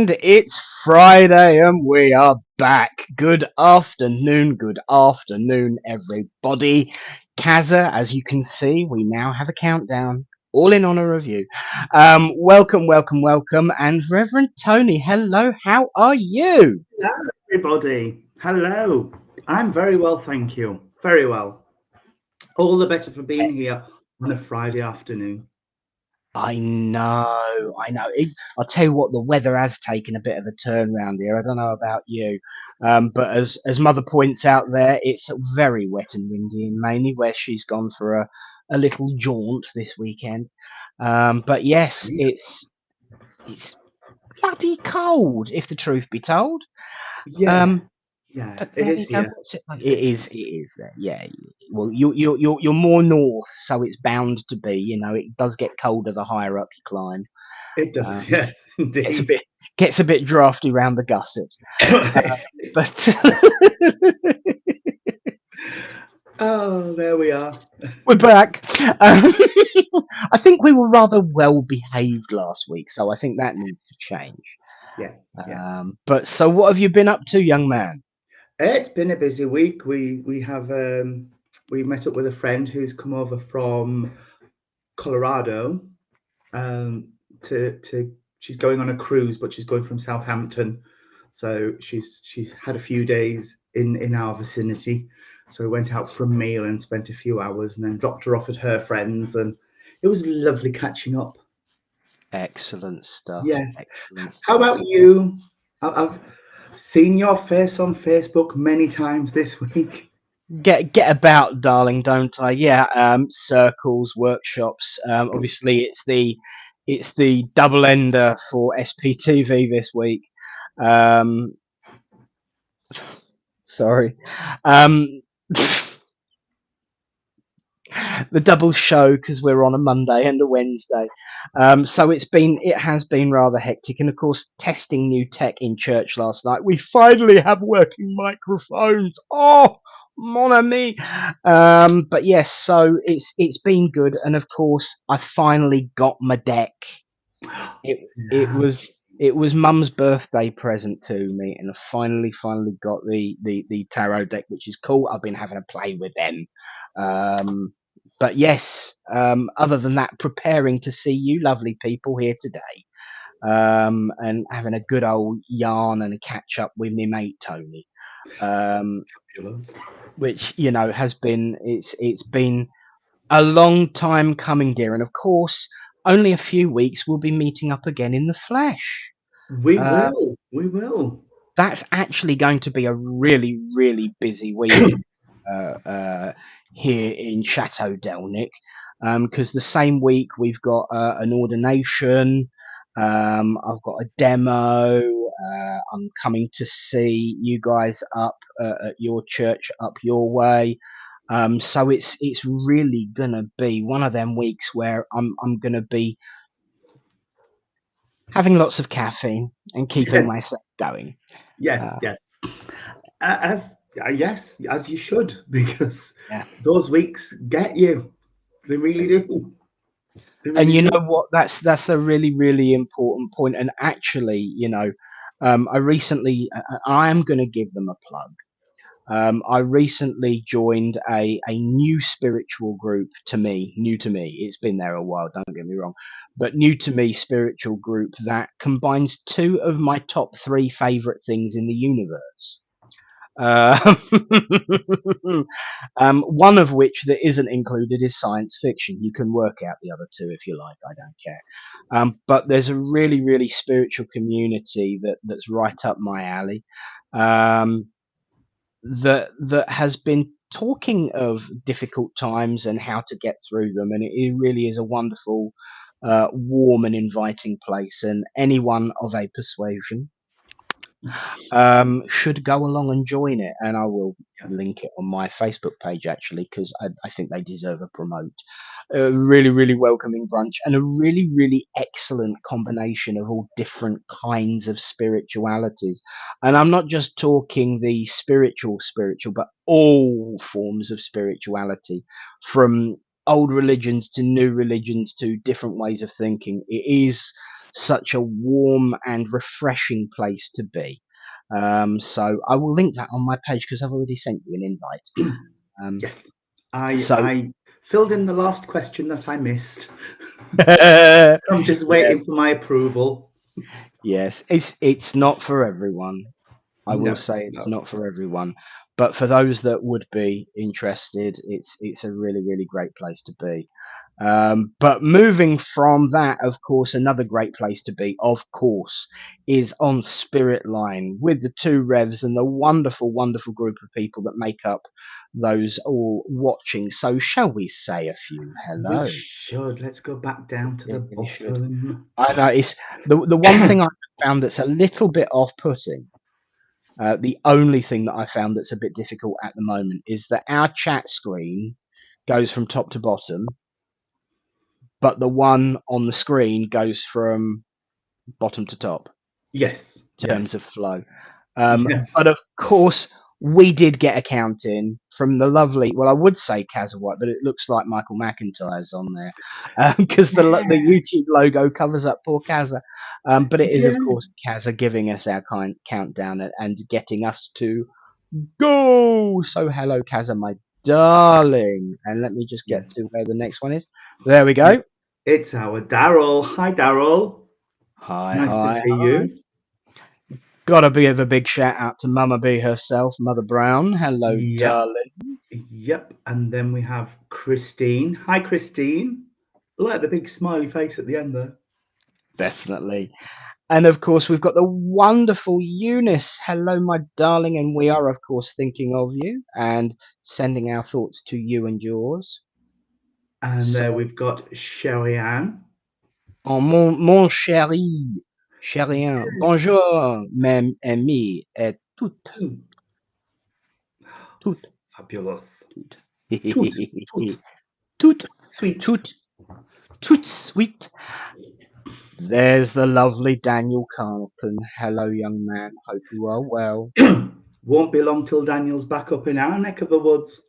And it's Friday and we are back. Good afternoon, everybody. Kaza, as you can see, we now have a countdown, all in honour of you. Welcome. And Reverend Tony, hello, how are you? Hello, everybody. Hello. I'm very well, thank you. Very well. All the better for being here on a Friday afternoon. I know. I'll tell you what, the weather has taken a bit of a turn round here. I don't know about you, but as Mother points out there, it's very wet and windy in Mainly, where she's gone for a little jaunt this weekend. But yes, it's bloody cold, if the truth be told. Yeah, Um, yeah, but it there is we go. here. What's it like? It is. It is there. Yeah. Well, you're more north, so it's bound to be. You know, it does get colder the higher up you climb. It Uh, does, yes, gets a indeed. bit gets a bit drafty round the gussets. But Oh, there we are. we're back. I think we were rather well behaved last week, so I think that needs to change. Yeah, yeah. But so, what have you been up to, young man? It's been a busy week. We met up with a friend who's come over from Colorado. Um, to she's going on a cruise, but she's going from Southampton, so she's had a few days in our vicinity. So we went out for a meal and spent a few hours, and then dropped her off at her friends, and it was lovely catching up. Excellent stuff. Yes. Excellent How stuff. about you? I've seen your face on Facebook many times this week. Get about, darling, don't I? Yeah. Circles, workshops. Obviously, it's the double ender for SPTV this week. Um, sorry. Um, the double show because we're on a Monday and a Wednesday. So it has been rather hectic, and of course, testing new tech in church last night. We finally have working microphones. Oh, mon ami. But yes, so it's been good, and of course, I finally got my deck. It it Yeah. was. It was Mum's birthday present to me, and I finally got the tarot deck, which is cool. I've been having a play with them. Um, but yes, other than that, preparing to see you lovely people here today, and having a good old yarn and a catch up with my mate Tony, um, Fabulous. which has been it's been a long time coming, dear, and of course, only a few weeks we'll be meeting up again in the flesh. We Uh, will. We will. that's actually going to be a really busy week uh, uh, here in Chateau Delnick, because the same week we've got an ordination. I've got a demo. I'm coming to see you guys up at your church up your way. So it's really gonna be one of them weeks where I'm gonna be having lots of caffeine and keeping Yes. myself going. Yes, Uh, yes. Yes, as you should, because yeah. those weeks get you. They really do. They And really you do. know what? That's a really important point. And actually, I recently I am going to give them a plug. I recently joined a new spiritual group to me, new to me. It's been there a while, don't get me wrong, but new to me spiritual group that combines two of my top three favorite things in the universe. Uh, one of which that isn't included is science fiction. You can work out the other two if you like. I don't care. But there's a really spiritual community that's right up my alley. Um, that has been talking of difficult times and how to get through them, and it really is a wonderful, warm and inviting place. And anyone of a persuasion should go along and join it. And I will Yes. link it on my Facebook page actually because I think they deserve a promote. A really welcoming brunch and a really excellent combination of all different kinds of spiritualities. And I'm not just talking the spiritual, but all forms of spirituality, from old religions to new religions to different ways of thinking. It is such a warm and refreshing place to be. So I will link that on my page because I've already sent you an invite. Yes, So I filled in the last question that I missed. yeah, So I'm just waiting for my approval. yes, it's not for everyone. I will No, say it's no. not for everyone, but for those that would be interested, it's a really really great place to be. But moving from that, of course, another great place to be, of course, is on Spiritline with the Two Revs and the wonderful, wonderful group of people that make up those all watching. So, shall we say a few We hello? should. Let's go back down to We the really should. bottom. I know it's the one thing I found that's a little bit off-putting. The only thing that I found that's a bit difficult at the moment is that our chat screen goes from top to bottom, but the one on the screen goes from bottom to top Yes, in yes, terms of flow. yes. But of course, we did get a count in from the lovely, well, I would say Kazza White, but it looks like Michael McIntyre's on there because the Yeah, YouTube logo covers up poor Kazza. But it is, of yeah, course, Kazza giving us our countdown and getting us to go. So, hello, Kazza, my darling. And let me just get yes. to where the next one is. There we It, go. it's our Daryl. Hi, Daryl. Hi, Nice to hi, see hi. you. Gotta give a big shout out to Mama B herself, Mother Brown. Hello, Yep, darling. yep. And then we have Christine. Hi, Christine. Look at the big smiley face at the end there. Definitely. And of course, we've got the wonderful Eunice. Hello, my darling. And we are, of course, thinking of you and sending our thoughts to you and yours. And there So, we've got Sherry Ann. oh, mon chéri, chérien, bonjour, mes amis, et Ooh, toutes, fabulous. Toot, toutes, toot, toutes, sweet. toutes, toutes sweet. There's the lovely Daniel Carlton. Hello, young man. Hope you are well. Won't be long till Daniel's back up in our neck of the woods.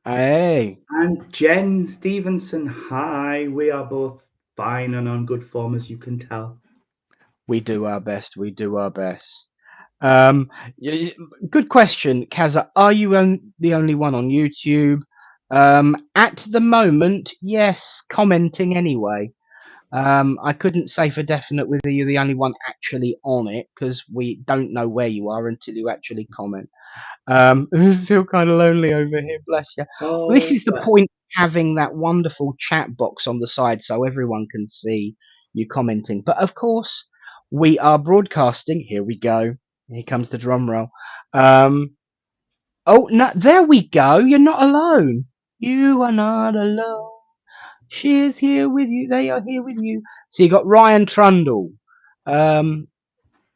Hey, And Jen Stevenson, hi. We are both fine and on good form, as you can tell. we do our best. We do our best. Um, good question, Kaza. Are you the only one on YouTube? At the moment, yes, commenting anyway. I couldn't say for definite whether you're the only one actually on it because we don't know where you are until you actually comment. I feel kind of lonely over here, bless you. Well, this Oh, is the point of having that wonderful chat box on the side so everyone can see you commenting. But of course, we are broadcasting. Here we go. Here comes the drum roll. Um, oh, no, there we go. You're not alone. You are not alone. She is here with you. They are here with you. So you got Ryan Trundle. Um,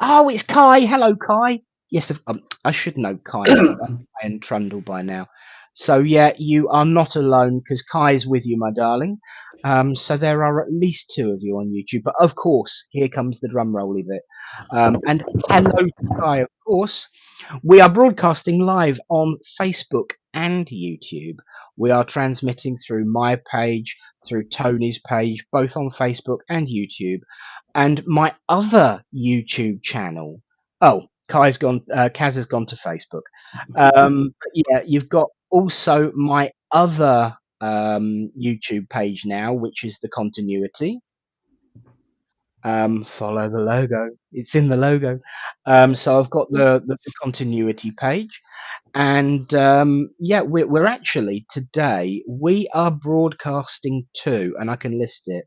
oh, it's Kai. Hello, Kai. Yes, I should know Kai and Trundle by now. So yeah, you are not alone because Kai is with you, my darling. So there are at least two of you on YouTube. But of course, here comes the drum rolly bit. And hello to Kai, of course. We are broadcasting live on Facebook and YouTube. We are transmitting through my page, through Tony's page, both on Facebook and YouTube, and my other YouTube channel. Oh, Kaz has gone to Facebook. But yeah, you've got also my other YouTube page now, which is the continuity. Follow the logo. It's in the logo. So I've got the continuity page, and yeah, we're actually today we are broadcasting to, and I can list it,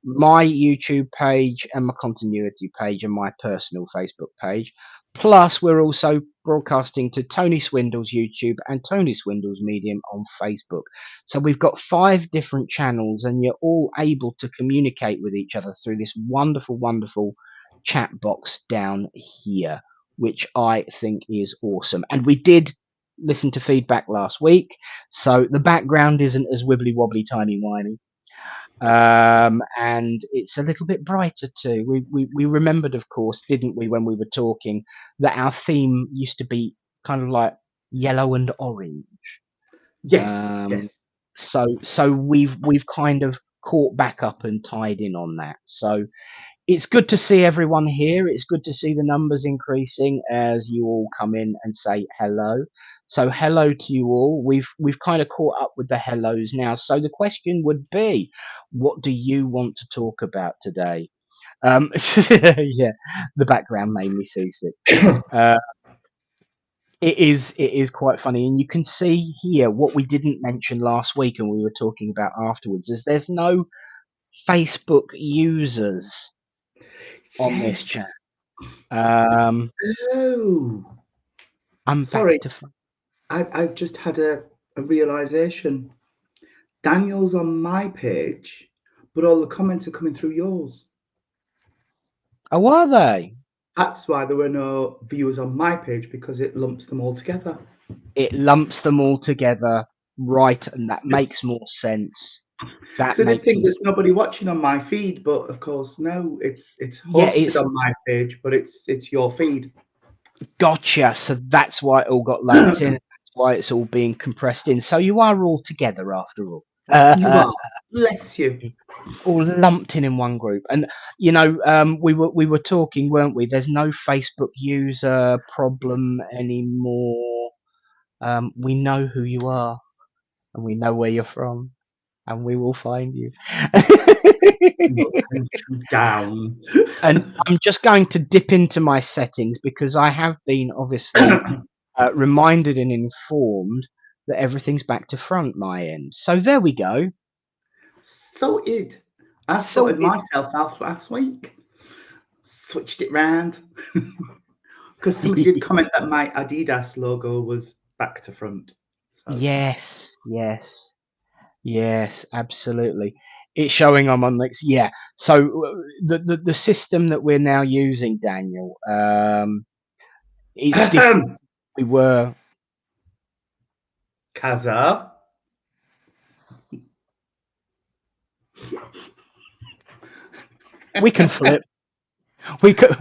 my YouTube page and my continuity page and my personal Facebook page. Plus, we're also broadcasting to Tony Swindells YouTube and Tony Swindells Medium on Facebook. So we've got 5 different channels, and you're all able to communicate with each other through this wonderful, wonderful chat box down here, which I think is awesome. And we did listen to feedback last week, so the background isn't as wibbly wobbly, tiny whiny. And it's a little bit brighter too. We remembered, of course, didn't we, when we were talking, that our theme used to be kind of like yellow and orange. yes, Um, yes. So we've kind of caught back up and tied in on that. So it's good to see everyone here. It's good to see the numbers increasing as you all come in and say hello. So hello to you all. We've kind of caught up with the hellos now. So the question would be, what do you want to talk about today? Yeah, the background made me seasick. Uh, it is quite funny, and you can see here what we didn't mention last week, and we were talking about afterwards. Is there's no Facebook users on this Yes. chat. Um, Oh, I'm back sorry. to I've just had a realization. Daniel's on my page, but all the comments are coming through yours. oh, are they? That's why there were no viewers on my page, because it lumps them all together. It lumps them all together, right? And that makes more sense. That So they makes think more. there's nobody watching on my feed, but of course, no, it's Yeah, hosted it's on my page, but it's your feed. gotcha. So that's why it all got lumped in. That's why it's all being compressed in. So you are all together after all. You are. Bless you. All lumped in one group. And we were talking, weren't we? There's no Facebook user problem anymore. We know who you are, and we know where you're from, and we will find you. Down. And I'm just going to dip into my settings because I have been obviously reminded and informed that everything's back to front my end. So there we go. I So sorted myself out last week. Switched it round. Because somebody did comment that my Adidas logo was back to front. So. yes, absolutely. It's showing on next. Yeah. So the system that we're now using, Daniel, it's different. We were Kaza. we can flip. We could.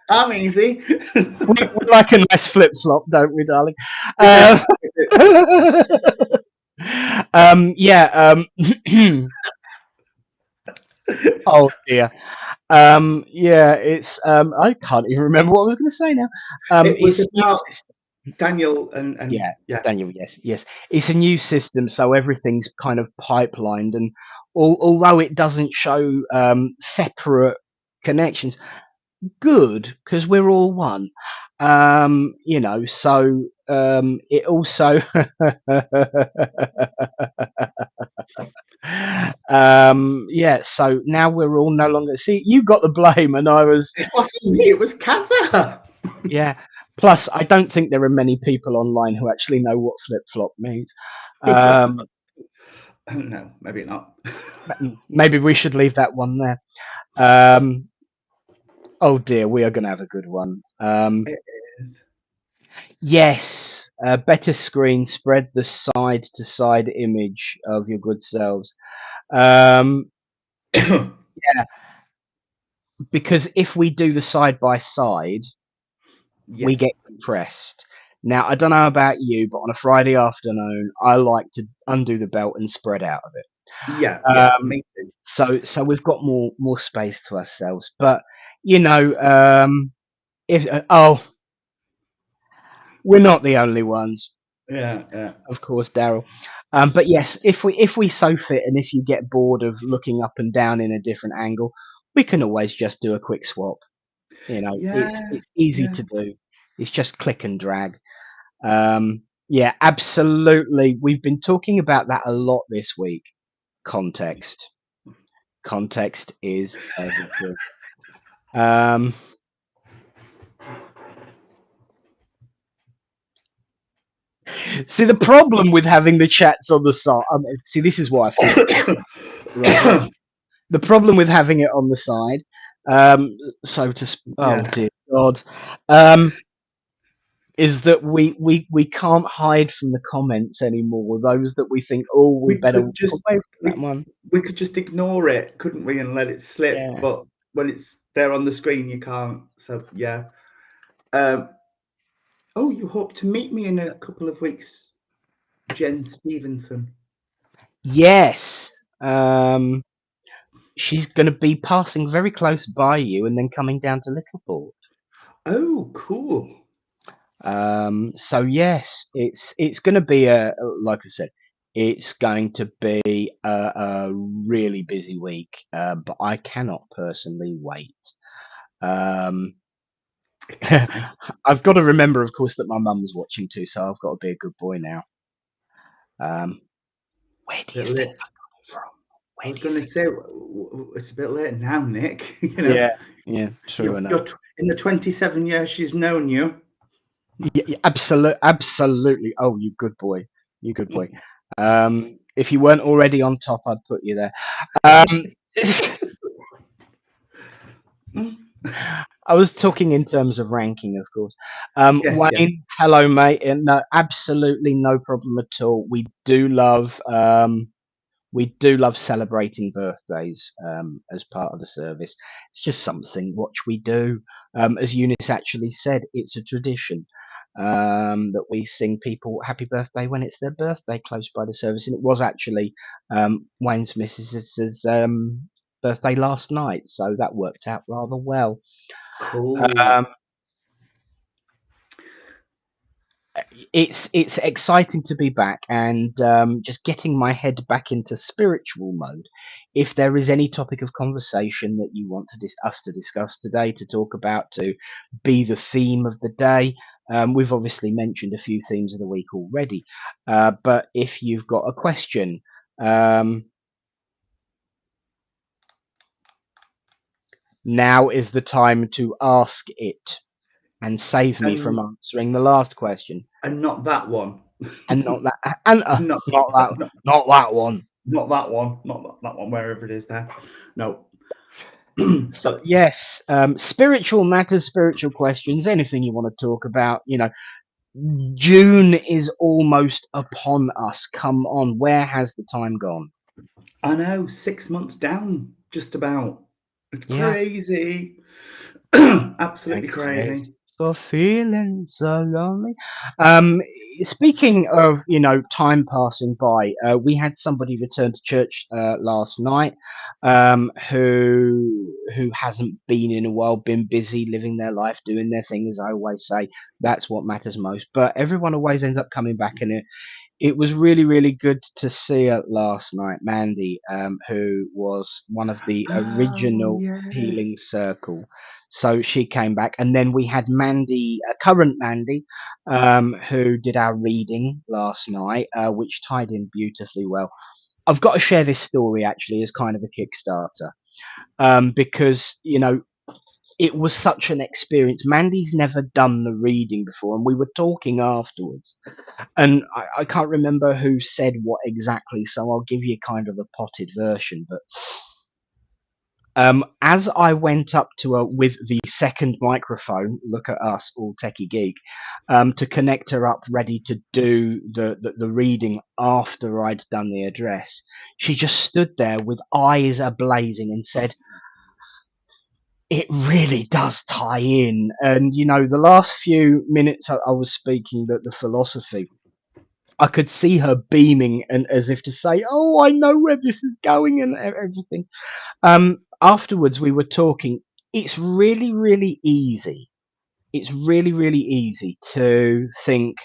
I'm easy. We like a nice flip flop, don't we, darling? Yeah. Oh dear. Yeah. It's. I can't even remember what I was going to say now. It was It's new about system. Daniel and Yeah, Daniel. Yes. It's a new system, so everything's kind of pipelined, and although it doesn't show separate connections, good because we're all one. So it also yeah, so now we're all no longer see you got the blame and I was it wasn't me, it was Kaza. yeah. Plus I don't think there are many people online who actually know what flip flop means. No, maybe not. Maybe we should leave that one there. Oh dear, we are going to have a good one. It is. Yes, better screen, spread the side to side image of your good selves. Um, yeah, because if we do the side by side, Yeah. we get compressed. Now, I don't know about you, but on a Friday afternoon, I like to undo the belt and spread out of it. Yeah, Um, me too. so we've got more space to ourselves. But if we're not the only ones. Yeah. Of course, Daryl. But yes, if we so fit, and if you get bored of looking up and down in a different angle, we can always just do a quick swap. Yeah, It's easy yeah. to do. It's just click and drag. Yeah, absolutely. We've been talking about that a lot this week. Context. Context is everything. See, the problem with having the chats on the side. See, this is why I feel. Right. The problem with having it on the side, oh Yeah. dear God, is that we can't hide from the comments anymore. Those that we think, oh, we We better could walk just away from that we one. we could just ignore it, couldn't we, and let it slip? Yeah. But when it's there on the screen, you can't. So yeah. Oh, you hope to meet me in a couple of weeks, Jen Stevenson. Yes. She's going to be passing very close by you and then coming down to Littleport. Oh, cool. So yes, it's going to be like I said, it's going to be a really busy week. But I cannot personally wait. Um, Exciting. I've got to remember, of course, that my mum's watching too, so I've got to be a good boy now. Um, where do you Bit think late. I got it from? I Where was do you going to think? say it's a bit late now, Nick. Yeah, yeah, true enough. You're in the 27 years she's known you. Yeah, yeah, absolutely. Oh, you good boy, you good boy. If you weren't already on top, I'd put you there. Um, I was talking in terms of ranking, of course. Yes, yes. Wayne, hello, mate. And no, absolutely no problem at all. We do love celebrating birthdays as part of the service. It's just something which we do. As Eunice actually said, it's a tradition that we sing people happy birthday when it's their birthday close by the service. And it was actually Wayne's missus's birthday last night, so that worked out rather well. Cool. Um, it's exciting to be back and just getting my head back into spiritual mode. If there is any topic of conversation that you want us to discuss today, to talk about, to be the theme of the day, we've obviously mentioned a few themes of the week already. But if you've got a question, um, now is the time to ask it and save me from And answering the last question. not that one. And not that, and not, not that, not not that one. not that one. Not that one. Wherever it is there. No. So But yes, spiritual matters, spiritual questions, anything you want to talk about. June is almost upon us. Come on, where has the time gone? I know 6 months down, just about. It's Yeah, crazy. and Absolutely crazy. crazy for feeling so lonely. Um, Speaking of time passing by, we had somebody return to church last night, who hasn't been in a while, been busy living their life, doing their thing. As I always say, that's what matters most. But everyone always ends up coming back, and it was really, really good to see her last night, Mandy, who was one of the Oh, original yeah. Healing Circle. So she came back, and then we had Mandy, current Mandy, who did our reading last night, which tied in beautifully well. I've got to share this story actually as kind of a Kickstarter, because it was such an experience. Mandy's never done the reading before, and we were talking afterwards, and I can't remember who said what exactly, so I'll give you kind of a potted version. But as I went up to her with the second microphone, look at us, all techie geek, to connect her up, ready to do the reading after I'd done the address, she just stood there with eyes ablazing and said, "It really does tie in." And the last few minutes I was speaking the philosophy, I could see her beaming and as if to say, "Oh, I know where this is going," and everything. Afterwards, we were talking. It's really, really easy. It's really, really easy to think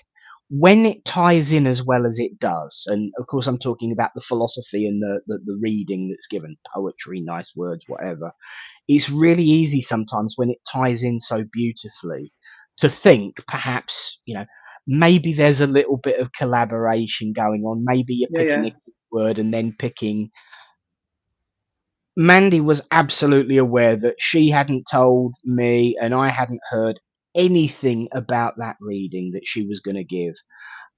when it ties in as well as it does. And of course, I'm talking about the philosophy and the reading that's given, poetry, nice words, whatever. It's really easy sometimes when it ties in so beautifully to think perhaps, maybe there's a little bit of collaboration going on. Maybe you're Yeah, picking yeah. a word and then picking. Mandy was absolutely aware that she hadn't told me and I hadn't heard anything about that reading that she was going to give.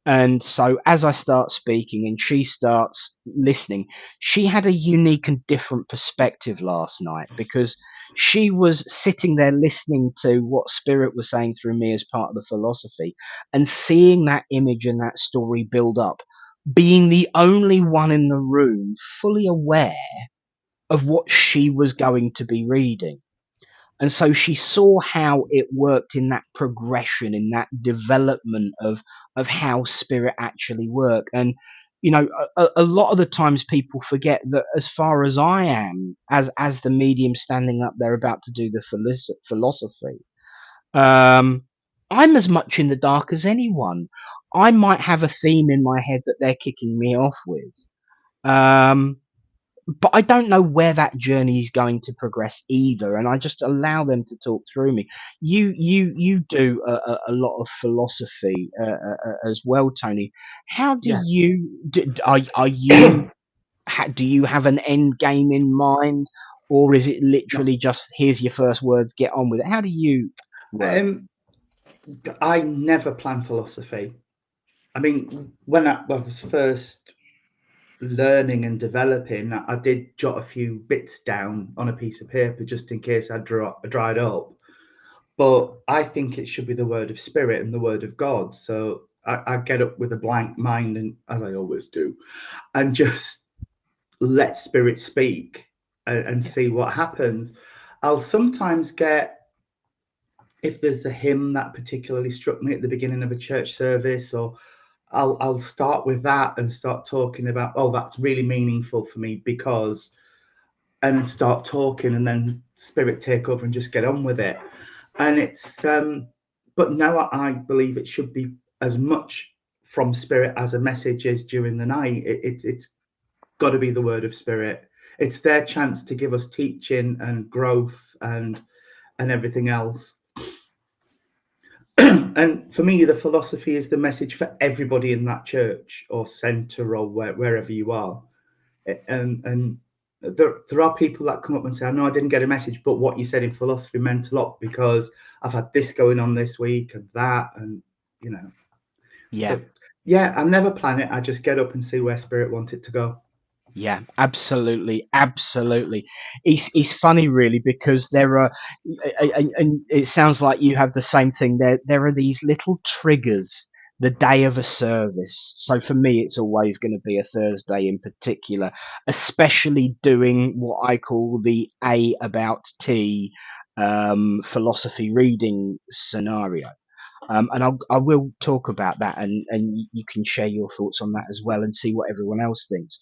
And so, as I start speaking and she starts listening, she had a unique and different perspective last night because she was sitting there listening to what Spirit was saying through me as part of the philosophy and seeing that image and that story build up, being the only one in the room fully aware of what she was going to be reading. And so she saw how it worked in that progression, in that development of how spirit actually work. And a lot of the times people forget that as far as I am, as the medium standing up there about to do the philosophy, um, I'm as much in the dark as anyone. I might have a theme in my head that they're kicking me off with. Um, but I don't know where that journey is going to progress either, and I just allow them to talk through me. You do a lot of philosophy as well, Tony. How do Yeah. you are you do you have an end game in mind, or is it No. literally just here's your first words, get on with it? How do you work? I never plan philosophy. I mean, when I was first learning and developing, I did jot a few bits down on a piece of paper just in case I dried up. But I think it should be the word of spirit and the word of God. So I get up with a blank mind, and as I always do, and just let spirit speak and Yeah, see what happens. I'll sometimes get, if there's a hymn that particularly struck me at the beginning of a church service, or I'll start with that and start talking about, oh, that's really meaningful for me because, and start talking, and then spirit take over and just get on with it. And it's but now I believe it should be as much from spirit as a message is during the night. It's got to be the word of spirit. It's their chance to give us teaching and growth and everything else. And for me, the philosophy is the message for everybody in that church or centre or wherever you are. And there are people that come up and say, I know I didn't get a message, but what you said in philosophy meant a lot because I've had this going on this week and that, and you know. yeah. So yeah, I never plan it. I just get up and see where spirit wants it to go. Yeah, absolutely, absolutely. It's funny, really, because there are, and it sounds like you have the same thing. There are these little triggers the day of a service. So for me, it's always going to be a Thursday in particular, especially doing what I call the A about T philosophy reading scenario. And I will talk about that, and you can share your thoughts on that as well, and see what everyone else thinks.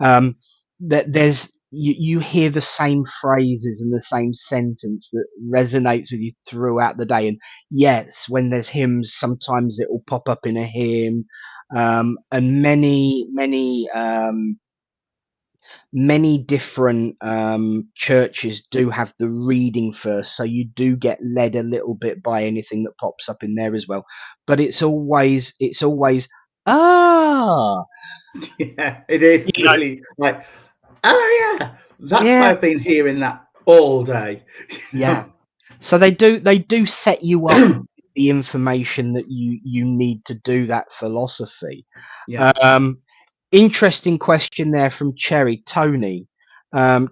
Um, that there's you hear the same phrases and the same sentence that resonates with you throughout the day. And yes, when there's hymns, sometimes it will pop up in a hymn, and many different churches do have the reading first, so you do get led a little bit by anything that pops up in there as well. But it's always ah, Yeah, it is you know, really like, oh yeah, that's why yeah, I've been hearing that all day. yeah. So they do set you up with the information that you need to do that philosophy. Yeah, Um, Interesting question there from Cherry Tony.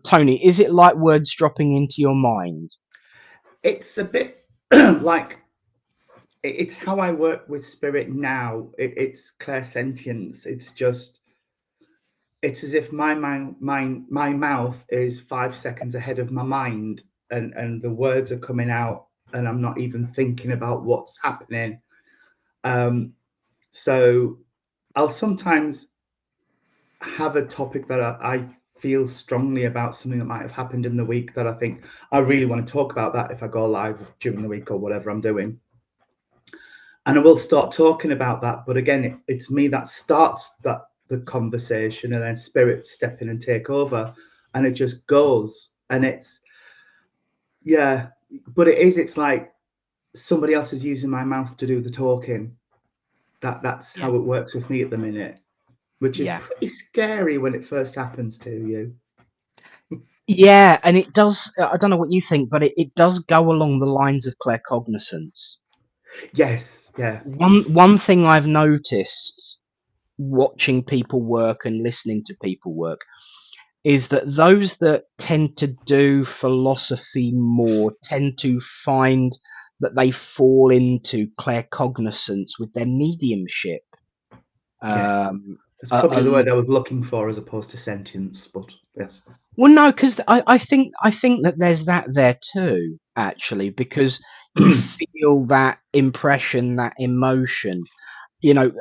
Tony, is it like words dropping into your mind? it's a bit like, it's how I work with spirit now. It's clairsentience. It's just, it's as if my mouth is 5 seconds ahead of my mind, and the words are coming out, and I'm not even thinking about what's happening. Um, so I'll sometimes have a topic that I feel strongly about, something that might have happened in the week that I think I really want to talk about that if I go live during the week or whatever I'm doing. And I will start talking about that. But again, it's me that starts the conversation, and then spirit step in and take over, and it just goes. And it's, yeah, but it's like somebody else is using my mouth to do the talking. That's Yeah. how it works with me at the minute, which is Yeah. pretty scary when it first happens to you. Yeah, and it does. I don't know what you think, but it does go along the lines of claircognizance. Yes, yeah, One thing I've noticed watching people work and listening to people work is that those that tend to do philosophy more tend to find that they fall into claircognizance with their mediumship. yes. Um, That's a, probably the a word I was looking for as opposed to sentience, but yes. Well, no, because I think that there's that there too, actually, because you feel that impression, that emotion. You know,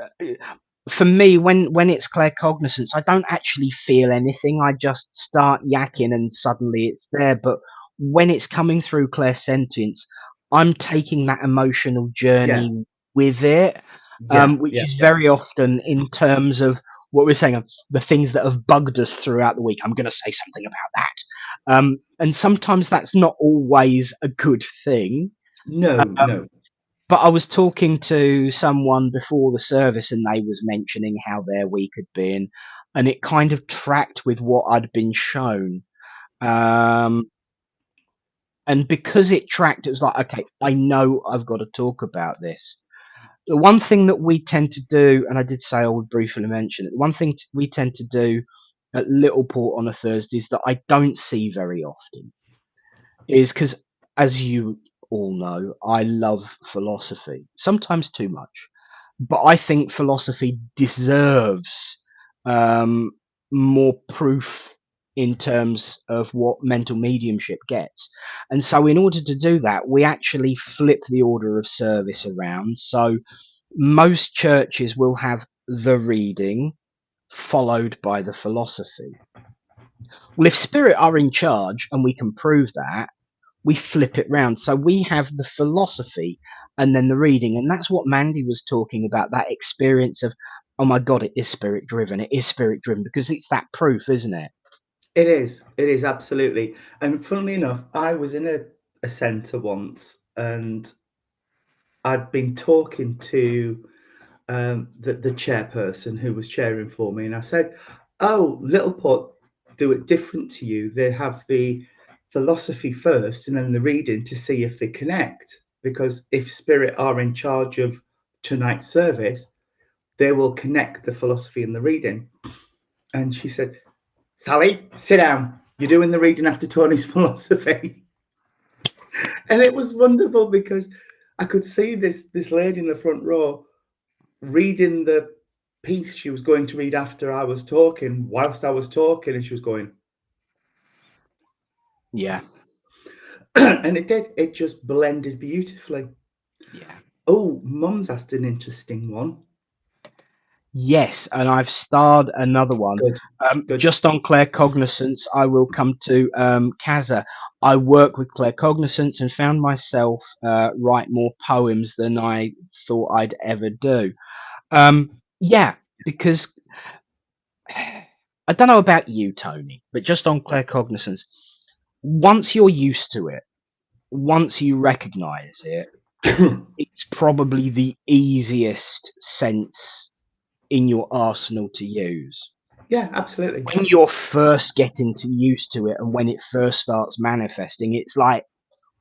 for me, when it's claircognizance, I don't actually feel anything. I just start yakking and suddenly it's there. But when it's coming through clairsentience, I'm taking that emotional Yeah, journey with it, yeah, which yeah, is very often in terms of what we're saying of the things that have bugged us throughout the week. I'm going to say something about that, and sometimes that's not always a good thing. no, no. But I was talking to someone before the service and they was mentioning how their week had been, and it kind of tracked with what I'd been shown. Um, and because it tracked, it was like, okay, I know I've got to talk about this. The one thing that we tend to do, and I did say I would briefly mention it, the one thing we tend to do at Littleport on a Thursday is that I don't see very often is because, as you all know, I love philosophy, sometimes too much. But I think philosophy deserves um, more proof in terms of what mental mediumship gets. And so, in order to do that, we actually flip the order of service around. So, most churches will have the reading followed by the philosophy. Well, if spirit are in charge and we can prove that, we flip it round. So we have the philosophy and then the reading. And that's what Mandy was talking about, that experience of, oh my God, it is spirit driven. It is spirit driven because it's that proof, isn't it? It is. It is absolutely. And funnily enough, I was in a centre once, and I'd been talking to the chairperson who was chairing for me, and I said, "Oh, Littleport do it different to you. They have the philosophy first, and then the reading to see if they connect. Because if spirit are in charge of tonight's service, they will connect the philosophy and the reading." And she said, "Sally, sit down. You're doing the reading after Tony's philosophy." And it was wonderful because I could see this lady in the front row reading the piece she was going to read after I was talking, whilst I was talking, and she was going, Yeah. and it did. It just blended beautifully. Yeah. Oh, Mum's asked an interesting one. Yes, and I've starred another one. Good, good. Just on claircognizance, I will come to Kaza. I work with claircognizance and found myself write more poems than I thought I'd ever do. Yeah, because I don't know about you, Tony, but just on claircognizance, once you're used to it, once you recognize it, it's probably the easiest sense in your arsenal to use. Yeah, absolutely. When you're first getting used to it and when it first starts manifesting, it's like,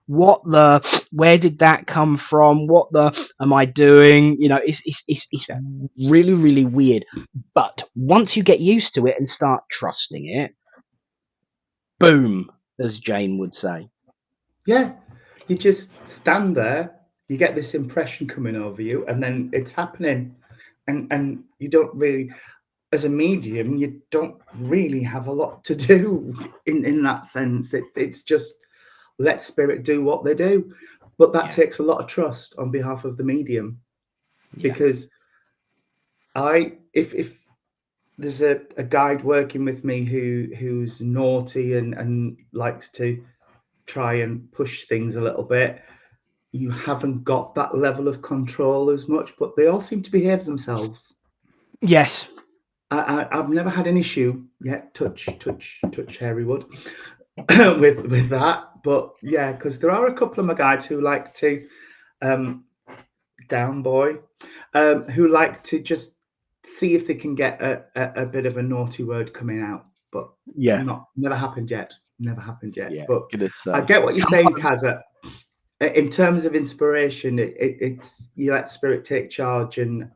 what the, where did that come from? What the am I doing? You know, it's really, really weird. But once you get used to it and start trusting it, boom, as Jane would say. Yeah, you just stand there, you get this impression coming over you, and then it's happening, and you don't really, as a medium, you don't really have a lot to do in that sense. It's just let spirit do what they do, but that Yeah, takes a lot of trust on behalf of the medium, yeah, because if there's a guide working with me who's naughty and likes to try and push things a little bit, you haven't got that level of control as much, but they all seem to behave themselves. yes, I've never had an issue yet. Touch hairy wood with that, but yeah, because there are a couple of my guides who like to down boy, who like to just see if they can get a bit of a naughty word coming out, but yeah, never happened yet. Never happened yet. yeah. But Gonna I say get what you're saying, sometimes. Kaza. In terms of inspiration, it's you let spirit take charge, and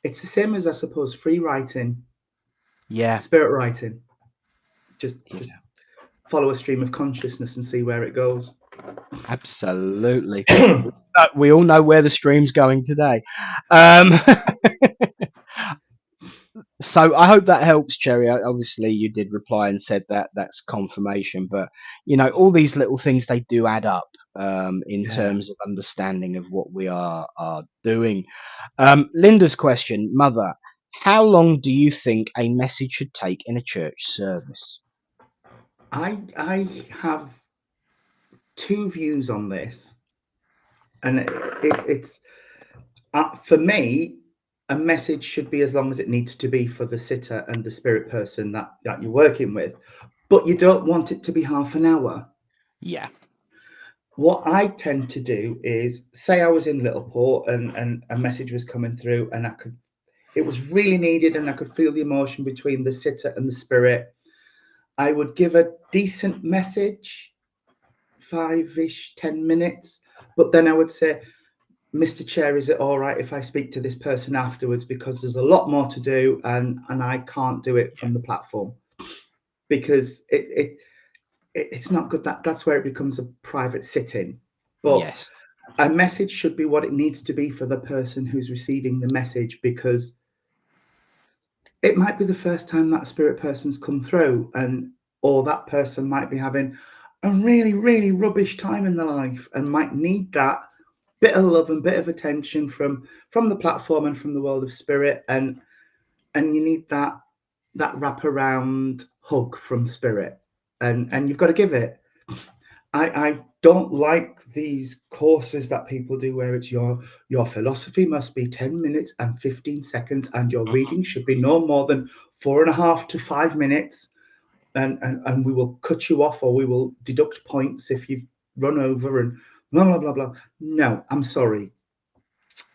it's the same as, I suppose, free writing, Yeah, spirit writing. Just yeah, follow a stream of consciousness and see where it goes. absolutely. We all know where the stream's going today. Um, so I hope that helps, Cherry. Obviously, you did reply and said that that's confirmation, but you know, all these little things they do add up in Yeah. terms of understanding of what we are doing. Linda's question, Mother, How long do you think a message should take in a church service? I have two views on this, and it's for me, a message should be as long as it needs to be for the sitter and the spirit person that you're working with, but you don't want it to be half an hour. Yeah. What I tend to do is, say I was in Littleport and a message was coming through, and it was really needed, and I could feel the emotion between the sitter and the spirit. I would give a decent message, 5-ish, 10 minutes, but then I would say, Mr. Chair, is it all right if I speak to this person afterwards, because there's a lot more to do, and I can't do it from the platform, because it's not good. That's where it becomes a private sit-in. But Yes. a message should be what it needs to be for the person who's receiving the message, because it might be the first time that spirit person's come through, or that person might be having a really, really rubbish time in their life and might need that bit of love and bit of attention from the platform and from the world of spirit, and you need that wraparound hug from spirit, and you've got to give it. I don't like these courses that people do where it's your philosophy must be 10 minutes and 15 seconds, and your reading should be no more than 4.5 to 5 minutes, and we will cut you off, or we will deduct points if you've run over, and blah blah blah blah. No, I'm sorry.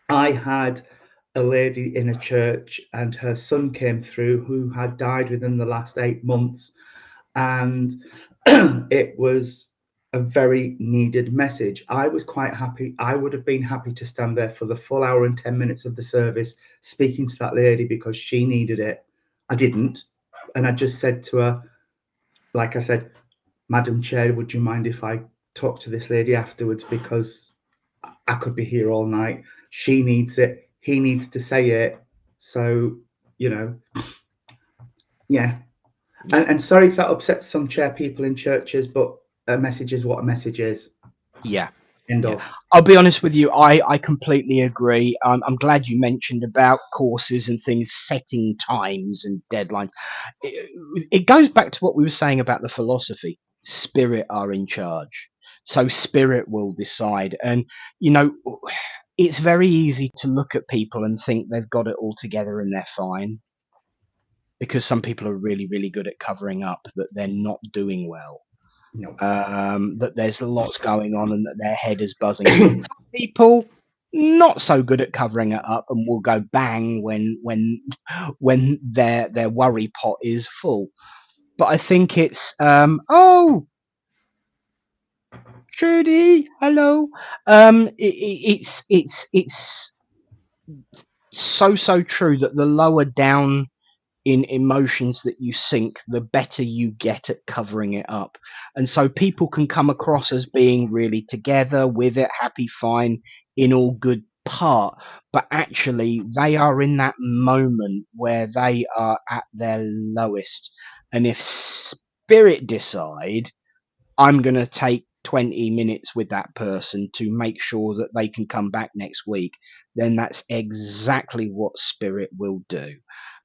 I had a lady in a church, and her son came through who had died within the last 8 months, and it was a very needed message. I was quite happy. I would have been happy to stand there for the full hour and 10 minutes of the service speaking to that lady because she needed it. I didn't. And I just said to her, like I said, Madam Chair, would you mind if I talk to this lady afterwards, because I could be here all night. She needs it. He needs to say it. So, yeah. Yeah. And sorry if that upsets some chair people in churches, but a message is what a message is. Yeah. End Yeah. of. I'll be honest with you. I completely agree. I'm glad you mentioned about courses and things setting times and deadlines. It goes back to what we were saying about the philosophy. Spirit are in charge. So spirit will decide. And, you know, it's very easy to look at people and think they've got it all together and they're fine, because some people are really, really good at covering up that they're not doing well. No. That there's lots going on and that their head is buzzing. Some people not so good at covering it up and will go bang when their worry pot is full. But I think it's oh, Judy, hello. It's so true that the lower down in emotions that you sink, the better you get at covering it up. And so people can come across as being really together with it, happy, fine, in all good part. But actually, they are in that moment where they are at their lowest. And if spirit decide, I'm going to take 20 minutes with that person to make sure that they can come back next week, then that's exactly what spirit will do.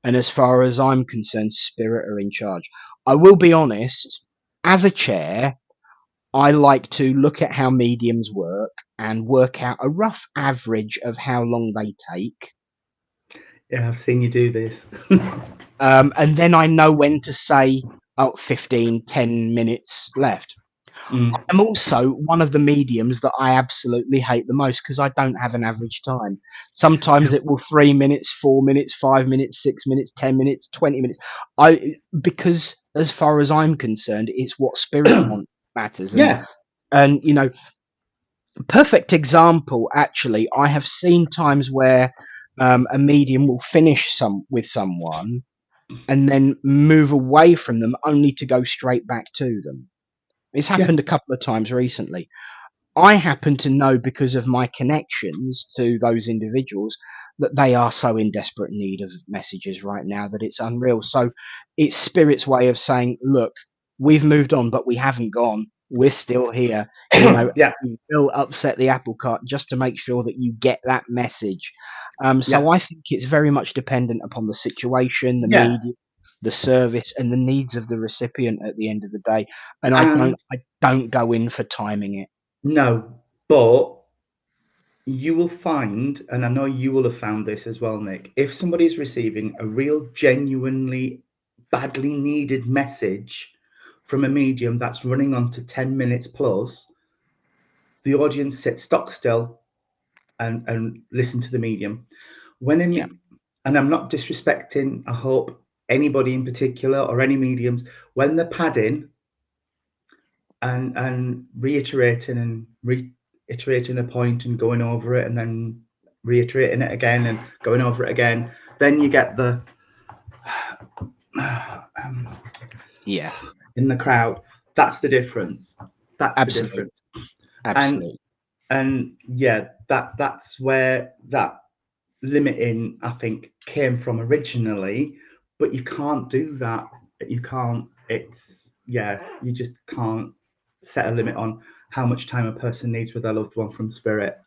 And as far as I'm concerned, spirit are in charge. I will be honest, as a chair, I like to look at how mediums work and work out a rough average of how long they take. Yeah, I've seen you do this. And then I know when to say, oh, 15, 10 minutes left. I'm also one of the mediums that I absolutely hate the most because I don't have an average time. Sometimes it will 3 minutes, 4 minutes, 5 minutes, 6 minutes, 10 minutes, 20 minutes. Because as far as I'm concerned, it's what spirit wants matters. Yeah. And you know, perfect example. Actually, I have seen times where a medium will finish with someone and then move away from them, only to go straight back to them. It's Yeah. happened a couple of times recently. I happen to know, because of my connections to those individuals, that they are so in desperate need of messages right now that it's unreal. So it's spirit's way of saying, look, we've moved on, but we haven't gone. we're still here. You know, Yeah, you will upset the apple cart just to make sure that you get that message. yeah, So I think it's very much dependent upon the situation, the yeah. media, the service, and the needs of the recipient at the end of the day. And And I don't go in for timing it. no, but you will find, and I know you will have found this as well, Nick, if somebody's receiving a real, genuinely, badly needed message from a medium that's running on to 10 minutes plus, the audience sits stock still and listen to the medium. When a Yeah, and I'm not disrespecting, I hope, anybody in particular or any mediums, when they're padding and reiterating and reiterating a point and going over it and then reiterating it again and going over it again, then you get the yeah, in the crowd. That's the difference. That's the absolutely, difference. And absolutely. and yeah, that's where that limiting, I think, came from originally. But you can't do that. You can't. It's you just can't set a limit on how much time a person needs with their loved one from spirit.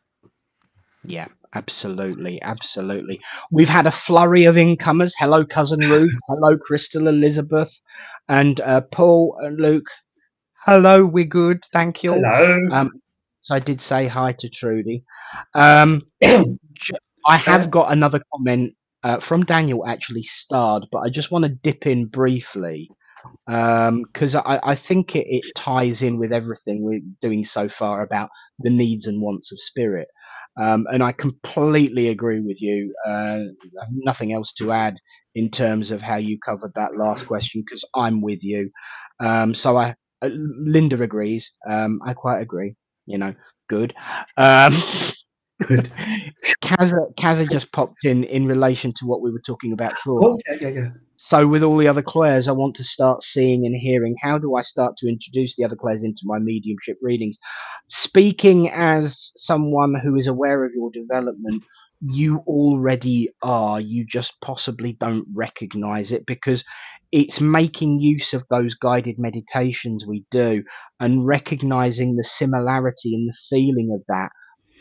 Yeah, absolutely, absolutely. We've had a flurry of incomers. Hello, cousin Ruth. Hello, Crystal Elizabeth, and Paul and Luke. Hello, we're good, thank you. Hello. So I did say hi to Trudy. Um, I have got another comment from Daniel actually starred, but I just want to dip in briefly because I think it ties in with everything we're doing so far about the needs and wants of spirit. And I completely agree with you. I have nothing else to add in terms of how you covered that last question because I'm with you. So Linda agrees. I quite agree. You know, good. Um, Good. Kaza just popped in relation to what we were talking about before. Oh yeah. So with all the other clairs, I want to start seeing and hearing. How do I start to introduce the other clairs into my mediumship readings? Speaking as someone who is aware of your development, you already are. You just possibly don't recognize it because it's making use of those guided meditations we do and recognizing the similarity and the feeling of that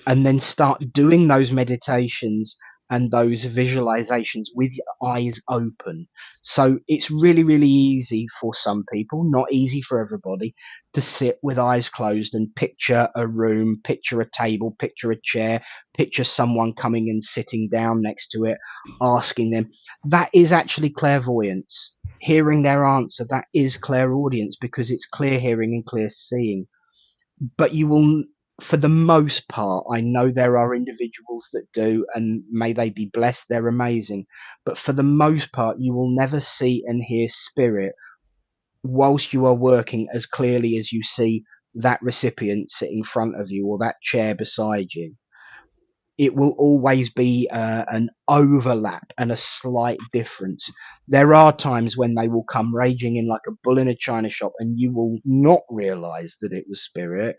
and then start doing those meditations and those visualizations with your eyes open. So it's really, really easy for some people, not easy for everybody, to sit with eyes closed and picture a room, picture a table, picture a chair, picture someone coming and sitting down next to it, asking them. That is actually clairvoyance. Hearing their answer, that is clairaudience because it's clear hearing and clear seeing. But you will, for the most part, I know there are individuals that do, and may they be blessed, they're amazing. But for the most part, you will never see and hear spirit whilst you are working as clearly as you see that recipient sitting in front of you or that chair beside you. It will always be an overlap and a slight difference. There are times when they will come raging in like a bull in a china shop and you will not realize that it was spirit,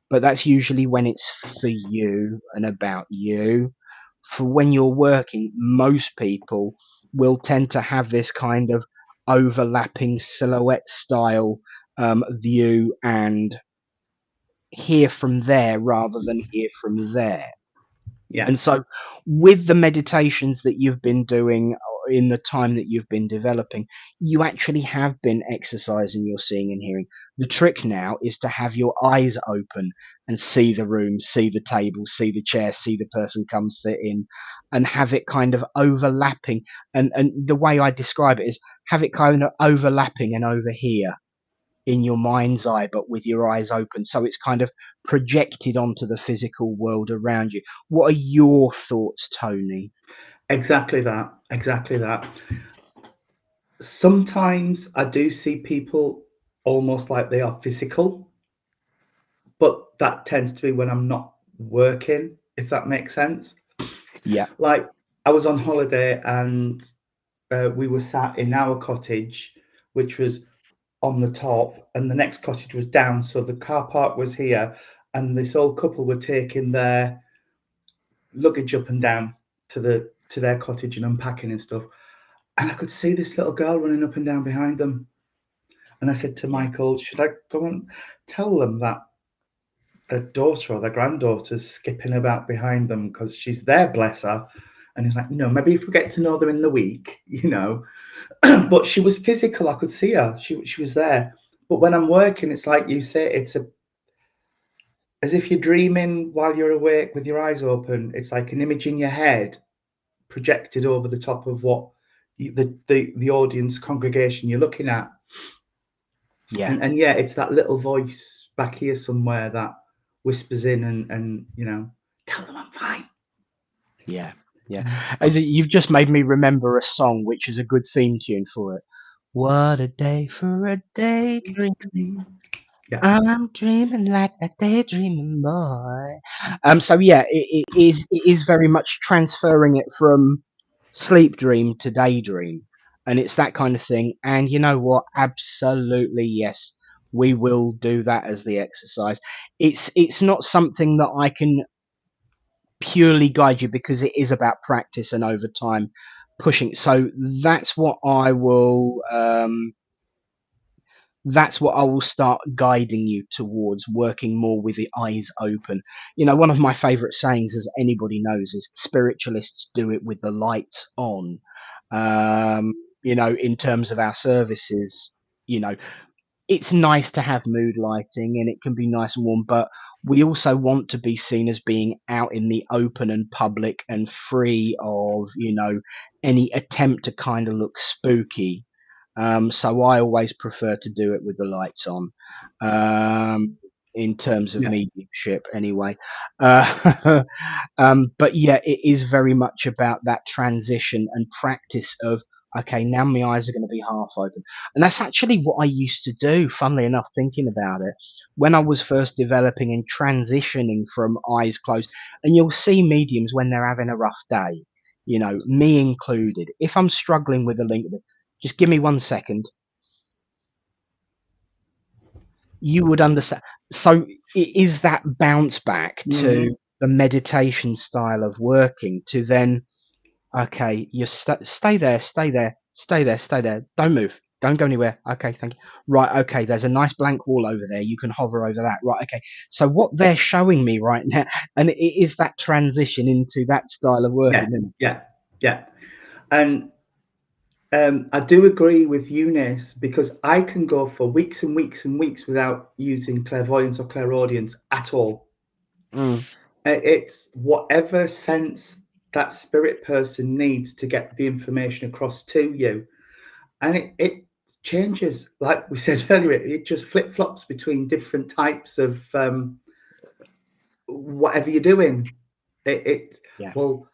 but that's usually when it's for you and about you. For when you're working, most people will tend to have this kind of overlapping silhouette style view and hear from there rather than hear from there. Yeah. And so, with the meditations that you've been doing in the time that you've been developing, you actually have been exercising your seeing and hearing. The trick now is to have your eyes open and see the room, see the table, see the chair, see the person come sit in, and have it kind of overlapping. And the way I describe it is have it kind of overlapping and over here in your mind's eye, but with your eyes open. So it's kind of projected onto the physical world around you. What are your thoughts, Tony? Exactly that. Exactly that. Sometimes I do see people almost like they are physical, but that tends to be when I'm not working, if that makes sense. Yeah, Like I was on holiday and we were sat in our cottage, which was on the top, and the next cottage was down. So the car park was here, and this old couple were taking their luggage up and down to their cottage and unpacking and stuff. And I could see this little girl running up and down behind them. And I said to Yeah. Michael, should I go and tell them that their daughter or their granddaughter's skipping about behind them because she's there, bless her? And he's like, no, maybe if we get to know them in the week, you know. But she was physical. I could see her. She was there. But when I'm working, it's like you say, it's as if you're dreaming while you're awake with your eyes open. It's like an image in your head projected over the top of what the audience congregation you're looking at. Yeah. And yeah, it's that little voice back here somewhere that whispers in and you know, tell them I'm fine. Yeah. Yeah. And you've just made me remember a song which is a good theme tune for it. What a day for a daydream. Yeah. I'm dreaming like a daydreaming boy. So yeah, it is very much transferring it from sleep dream to daydream, and it's that kind of thing. And you know what? Absolutely yes, we will do that as the exercise. It's not something that I can purely guide you because it is about practice and over time pushing. So that's what I will. That's what I will start guiding you towards, working more with the eyes open. You know, one of my favorite sayings, as anybody knows, is spiritualists do it with the lights on. Um, you know, in terms of our services, you know, it's nice to have mood lighting and it can be nice and warm, but we also want to be seen as being out in the open and public and free of, you know, any attempt to kind of look spooky. So I always prefer to do it with the lights on, in terms of Yeah. mediumship anyway. But yeah, it is very much about that transition and practice of, okay, now my eyes are going to be half open. And that's actually what I used to do, funnily enough, thinking about it, when I was first developing and transitioning from eyes closed. And you'll see mediums when they're having a rough day, you know, me included. If I'm struggling with a link, just give me 1 second. You would understand. So it is that bounce back Mm-hmm. to the meditation style of working to then, okay, you stay there, stay there, stay there, stay there. Don't move. Don't go anywhere. Okay, thank you. Right, okay, there's a nice blank wall over there. You can hover over that. Right, okay. So what they're showing me right now, and it is that transition into that style of Yeah. working, isn't it? Yeah. Yeah. And I do agree with Eunice because I can go for weeks and weeks and weeks without using clairvoyance or clairaudience at all. Mm, It's whatever sense that spirit person needs to get the information across to you. And it changes, like we said earlier, it just flip flops between different types of whatever you're doing. It yeah, well,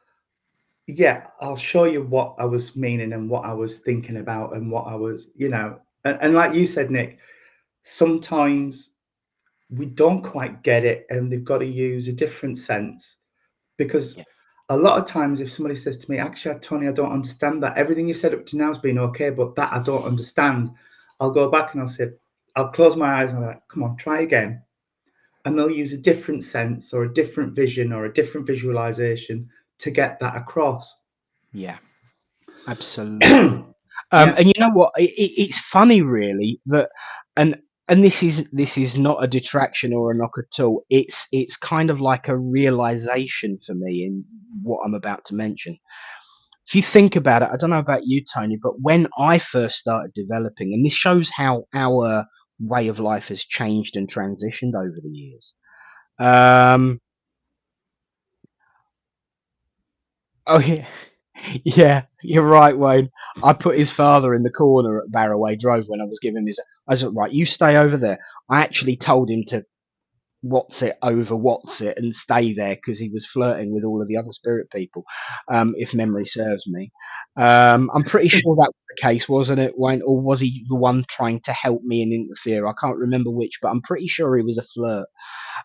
yeah, I'll show you what I was meaning and what I was thinking about and what I was, you know, and like you said, Nick, sometimes we don't quite get it and they've got to use a different sense because yeah, a lot of times if somebody says to me, actually, Tony, I don't understand that. Everything you've said up to now has been okay, but that I don't understand. I'll go back and I'll say, I'll close my eyes and I'm like, come on, try again. And they'll use a different sense or a different vision or a different visualization to get that across. yeah, absolutely. Yeah. And you know what? It's funny, really, that and this is not a detraction or a knock at all. It's kind of like a realization for me in what I'm about to mention. If you think about it, I don't know about you, Tony, but when I first started developing, and this shows how our way of life has changed and transitioned over the years. Um, oh yeah, yeah, you're right, Wayne. I put his father in the corner at Barroway Drove when I was giving him his. I said, right, you stay over there. I actually told him to what's it over what's it and stay there because he was flirting with all of the other spirit people, if memory serves me. I'm pretty sure that was the case, wasn't it, Wayne? Or was he the one trying to help me and interfere? I can't remember which, but I'm pretty sure he was a flirt.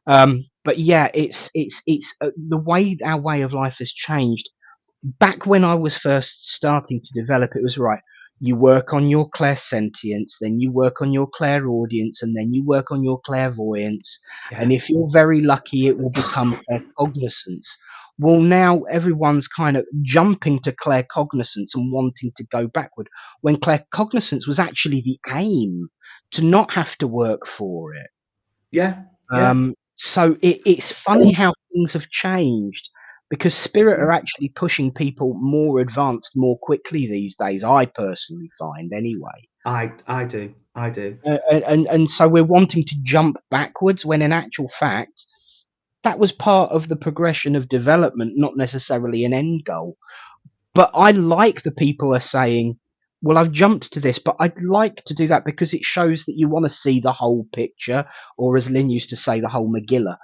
But yeah, it's the way our way of life has changed. Back when I was first starting to develop, it was right. You work on your clairsentience, then you work on your clairaudience, and then you work on your clairvoyance. Yeah. And if you're very lucky, it will become claircognizance. Well, now everyone's kind of jumping to claircognizance and wanting to go backward, when claircognizance was actually the aim to not have to work for it. Yeah, yeah, So it's funny how things have changed, because Spirit are actually pushing people more advanced more quickly these days. I personally find, anyway. I do. And so we're wanting to jump backwards when, in actual fact, that was part of the progression of development, not necessarily an end goal. But I like the people are saying, well, I've jumped to this, but I'd like to do that because it shows that you want to see the whole picture, or as Lynn used to say, the whole Megillah,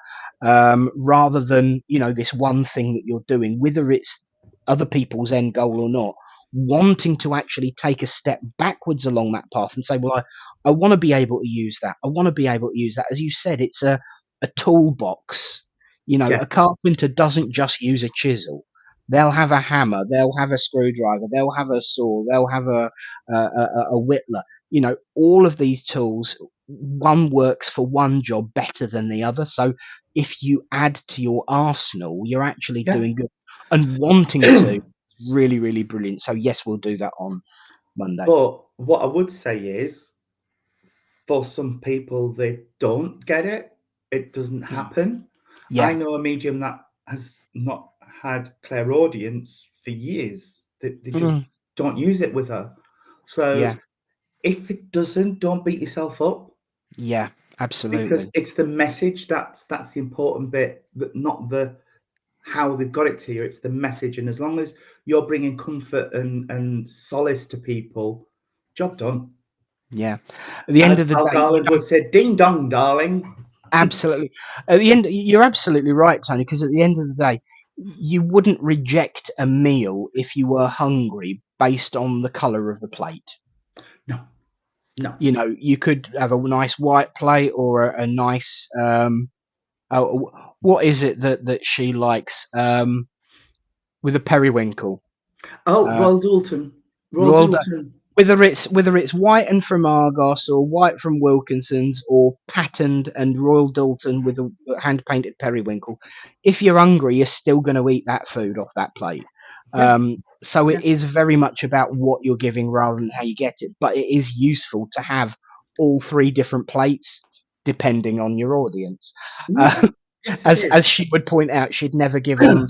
rather than, this one thing that you're doing, whether it's other people's end goal or not, wanting to actually take a step backwards along that path and say, well, I want to be able to use that. I want to be able to use that. As you said, it's a toolbox. A Yeah, carpenter doesn't just use a chisel. They'll have a hammer, they'll have a screwdriver, they'll have a saw, they'll have a whittler. All of these tools, one works for one job better than the other. So if you add to your arsenal, you're actually yeah. doing good. And wanting to, really, really brilliant. So yes, we'll do that on Monday. But what I would say is, for some people, they don't get it. It doesn't happen. I Yeah, know a medium that has not had clairaudience for years. They just mm, don't use it with her. So yeah, if it doesn't, don't beat yourself up, yeah, because absolutely. it's the message that's the important bit, that not the how they've got it to you. It's the message, and as long as you're bringing comfort and solace to people, job done. Yeah. At the end As of the Al day, you Garland would don't. say, "Ding dong, darling." Absolutely. At the end, you're absolutely right, Tony, because at the end of the day, you wouldn't reject a meal if you were hungry based on the colour of the plate. No, no. You could have a nice white plate or a nice. What is it that she likes? With a periwinkle. Oh, Uh, Royal Doulton. Royal Royal Doulton. whether it's white and from Argos or white from Wilkinson's or patterned and Royal Dalton with a hand painted periwinkle, if you're hungry, you're still going to eat that food off that plate. Yeah, So it yeah. is very much about what you're giving rather than how you get it. But it is useful to have all three different plates depending on your audience. Mm. Uh, Yes, it as is. she would point out, she'd never give on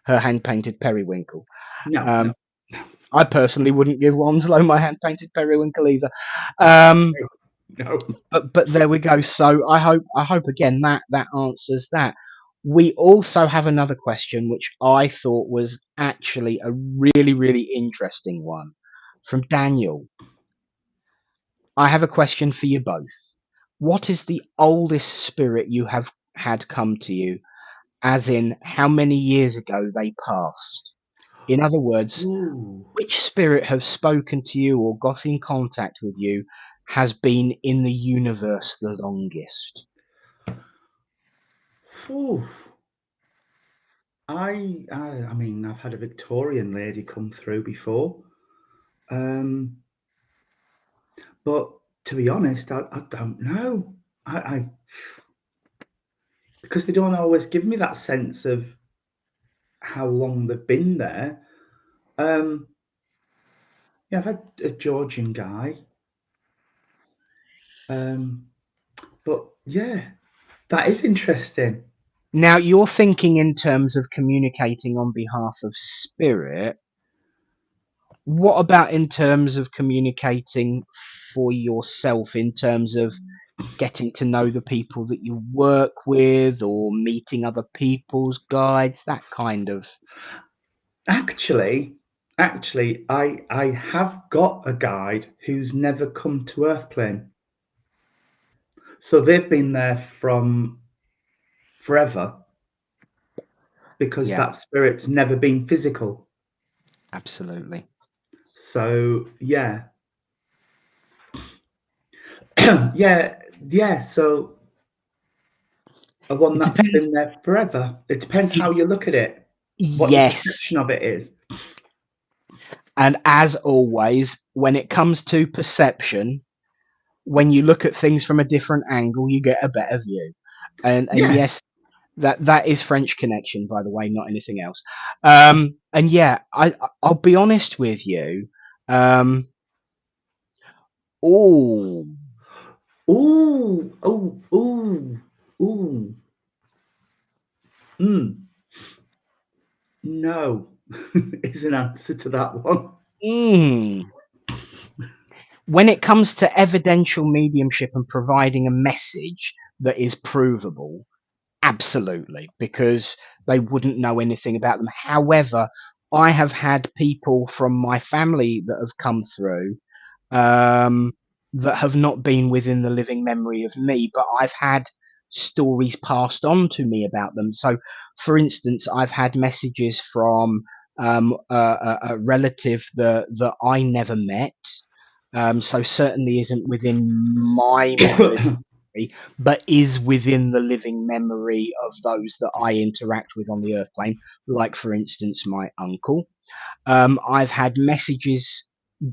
her hand painted periwinkle. No, no, Um, no, I personally wouldn't give Onslow my hand painted periwinkle either. Um, no. but there we go. So I hope again that answers that. We also have another question which I thought was actually a really, really interesting one from Daniel. I have a question for you both. What is the oldest spirit you have had come to you? As in, how many years ago they passed? In other words, Ooh. which spirit have spoken to you or got in contact with you has been in the universe the longest? Ooh. I mean, I've had a Victorian lady come through before. Um, but to be honest, I don't know. I because they don't always give me that sense of how long they've been there. Um, yeah, I've had a Georgian guy. Um, but yeah, that is interesting. Now, you're thinking in terms of communicating on behalf of spirit. What about in terms of communicating for yourself, in terms of getting to know the people that you work with or meeting other people's guides, that kind of. Actually, I have got a guide who's never come to Earthplane. So they've been there from forever because Yeah, that spirit's never been physical. absolutely. So yeah, yeah. So a one It that's depends. been there forever. It depends how It, you look at it, what your yes. perception of it is. And as always, when it comes to perception, when you look at things from a different angle, you get a better view. And Yes. yes, that is French Connection, by the way, not anything else. And yeah, I'll be honest with you. Um, oh, Ooh, oh, ooh, ooh. No, is an answer to that one. When it comes to evidential mediumship and providing a message that is provable, absolutely, because they wouldn't know anything about them. However, I have had people from my family that have come through that have not been within the living memory of me, but I've had stories passed on to me about them. So, for instance, I've had messages from a relative that I never met. So certainly isn't within my memory, but is within the living memory of those that I interact with on the earth plane, like, for instance, my uncle. I've had messages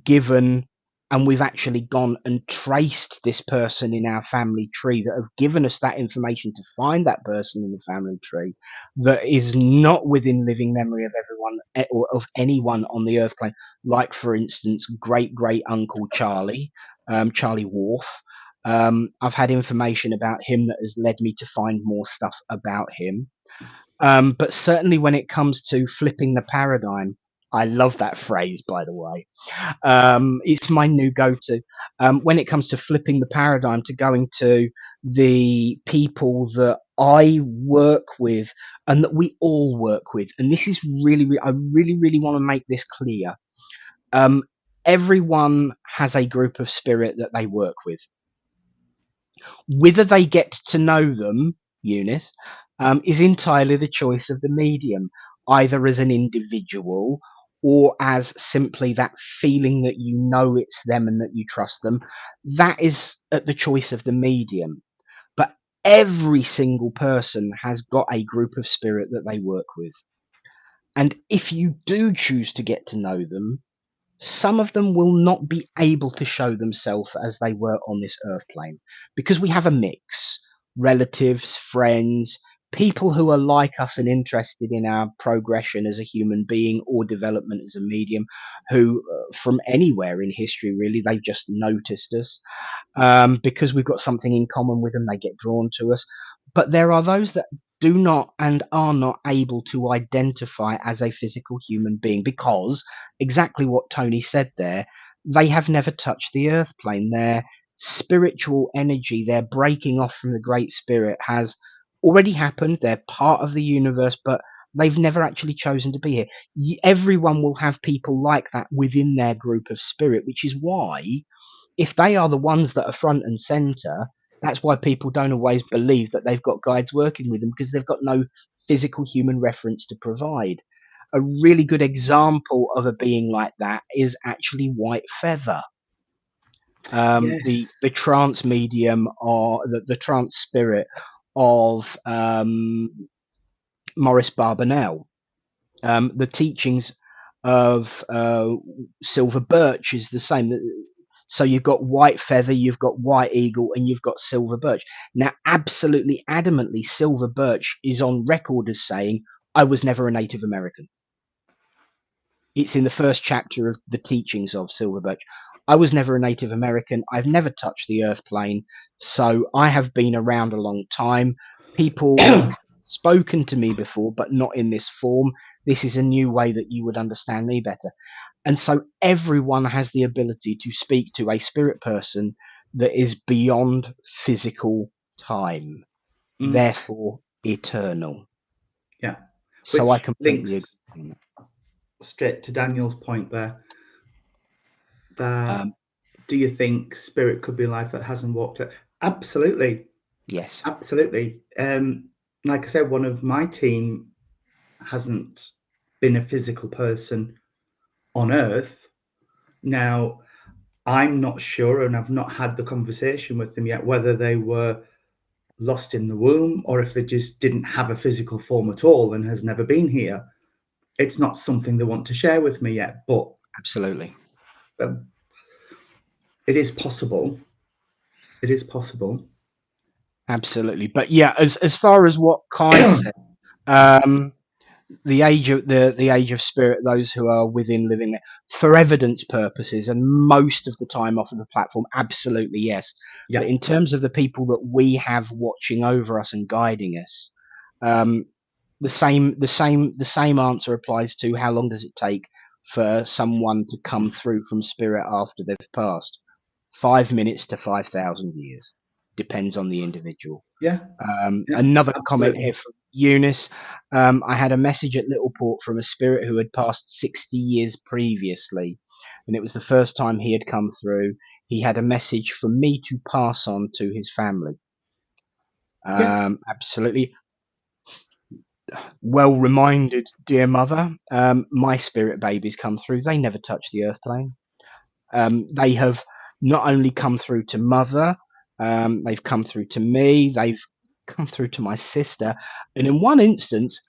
given, and we've actually gone and traced this person in our family tree that have given us that information to find that person in the family tree that is not within living memory of everyone or of anyone on the earth plane. Like, for instance, great great uncle Charlie, Charlie Wharf. I've had information about him that has led me to find more stuff about him. But certainly when it comes to flipping the paradigm, I love that phrase, by the way. It's my new go-to. When it comes to flipping the paradigm, to going to the people that I work with and that we all work with, and this is I really want to make this clear. Everyone has a group of spirit that they work with. Whether they get to know them, Eunice, is entirely the choice of the medium, either as an individual or as simply that feeling that you know it's them and that you trust them. That is at the choice of the medium. But every single person has got a group of spirit that they work with. And if you do choose to get to know them, some of them will not be able to show themselves as they were on this earth plane because we have a mix: relatives, friends, people who are like us and interested in our progression as a human being or development as a medium, who from anywhere in history, really, they just noticed us. Because we've got something in common with them, they get drawn to us. But there are those that do not and are not able to identify as a physical human being because, exactly what Tony said there, they have never touched the earth plane. Their spiritual energy, their breaking off from the Great Spirit, has already happened. They're part of the universe, but they've never actually chosen to be here. Everyone will have people like that within their group of spirit, which is why, if they are the ones that are front and center, that's why people don't always believe that they've got guides working with them, because they've got no physical human reference to provide. A really good example of a being like that is actually White Feather, Yes. the trance medium, or the trance spirit of Maurice Barbanel. The teachings of Silver Birch is the same. So you've got White Feather, you've got White Eagle, and you've got Silver Birch. Now, absolutely adamantly, Silver Birch is on record as saying, I was never a Native American. It's in the first chapter of the teachings of Silver Birch. I was never a Native American. I've never touched the earth plane. So I have been around a long time. People have spoken to me before, but not in this form. This is a new way that you would understand me better. And so everyone has the ability to speak to a spirit person that is beyond physical time, therefore eternal. Yeah. So I Which completely links agree. straight to Daniel's point there. That Um, do you think spirit could be life that hasn't walked it? Absolutely. yes. Absolutely. Like I said, one of my team hasn't been a physical person on Earth. Now, I'm not sure, and I've not had the conversation with them yet, whether they were lost in the womb or if they just didn't have a physical form at all and has never been here. It's not something they want to share with me yet, but Absolutely. It is possible. It is possible. Absolutely. But yeah, as far as what Kai said, um, the age of spirit, those who are within living there for evidence purposes, and most of the time off of the platform, absolutely yes. Yeah. But in terms of the people that we have watching over us and guiding us, um, the same answer applies to how long does it take for someone to come through from spirit after they've passed. 5 minutes to 5,000 years, depends on the individual. Yeah. Yeah. Another comment Absolutely. here from Eunice. I had a message at Littleport from a spirit who had passed 60 years previously, and it was the first time he had come through. He had a message for me to pass on to his family. Yeah. Absolutely. Well reminded, dear mother. My spirit babies come through. They never touch the earth plane. They have not only come through to mother, they've come through to me, they've come through to my sister, and in one instance,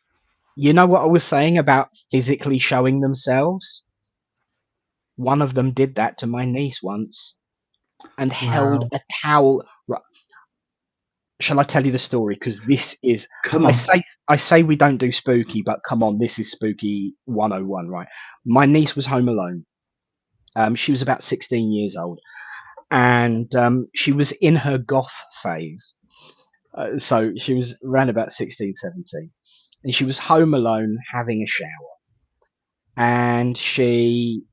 you know what I was saying about physically showing themselves? One of them did that to my niece once and held Wow. a towel. Right. Shall I tell you the story? Because this is, Come I on. say, I say we don't do spooky, but come on, this is spooky 101, right? My niece was home alone. She was about 16 years old, and she was in her goth phase. So she was around about 16, 17. And she was home alone having a shower. And she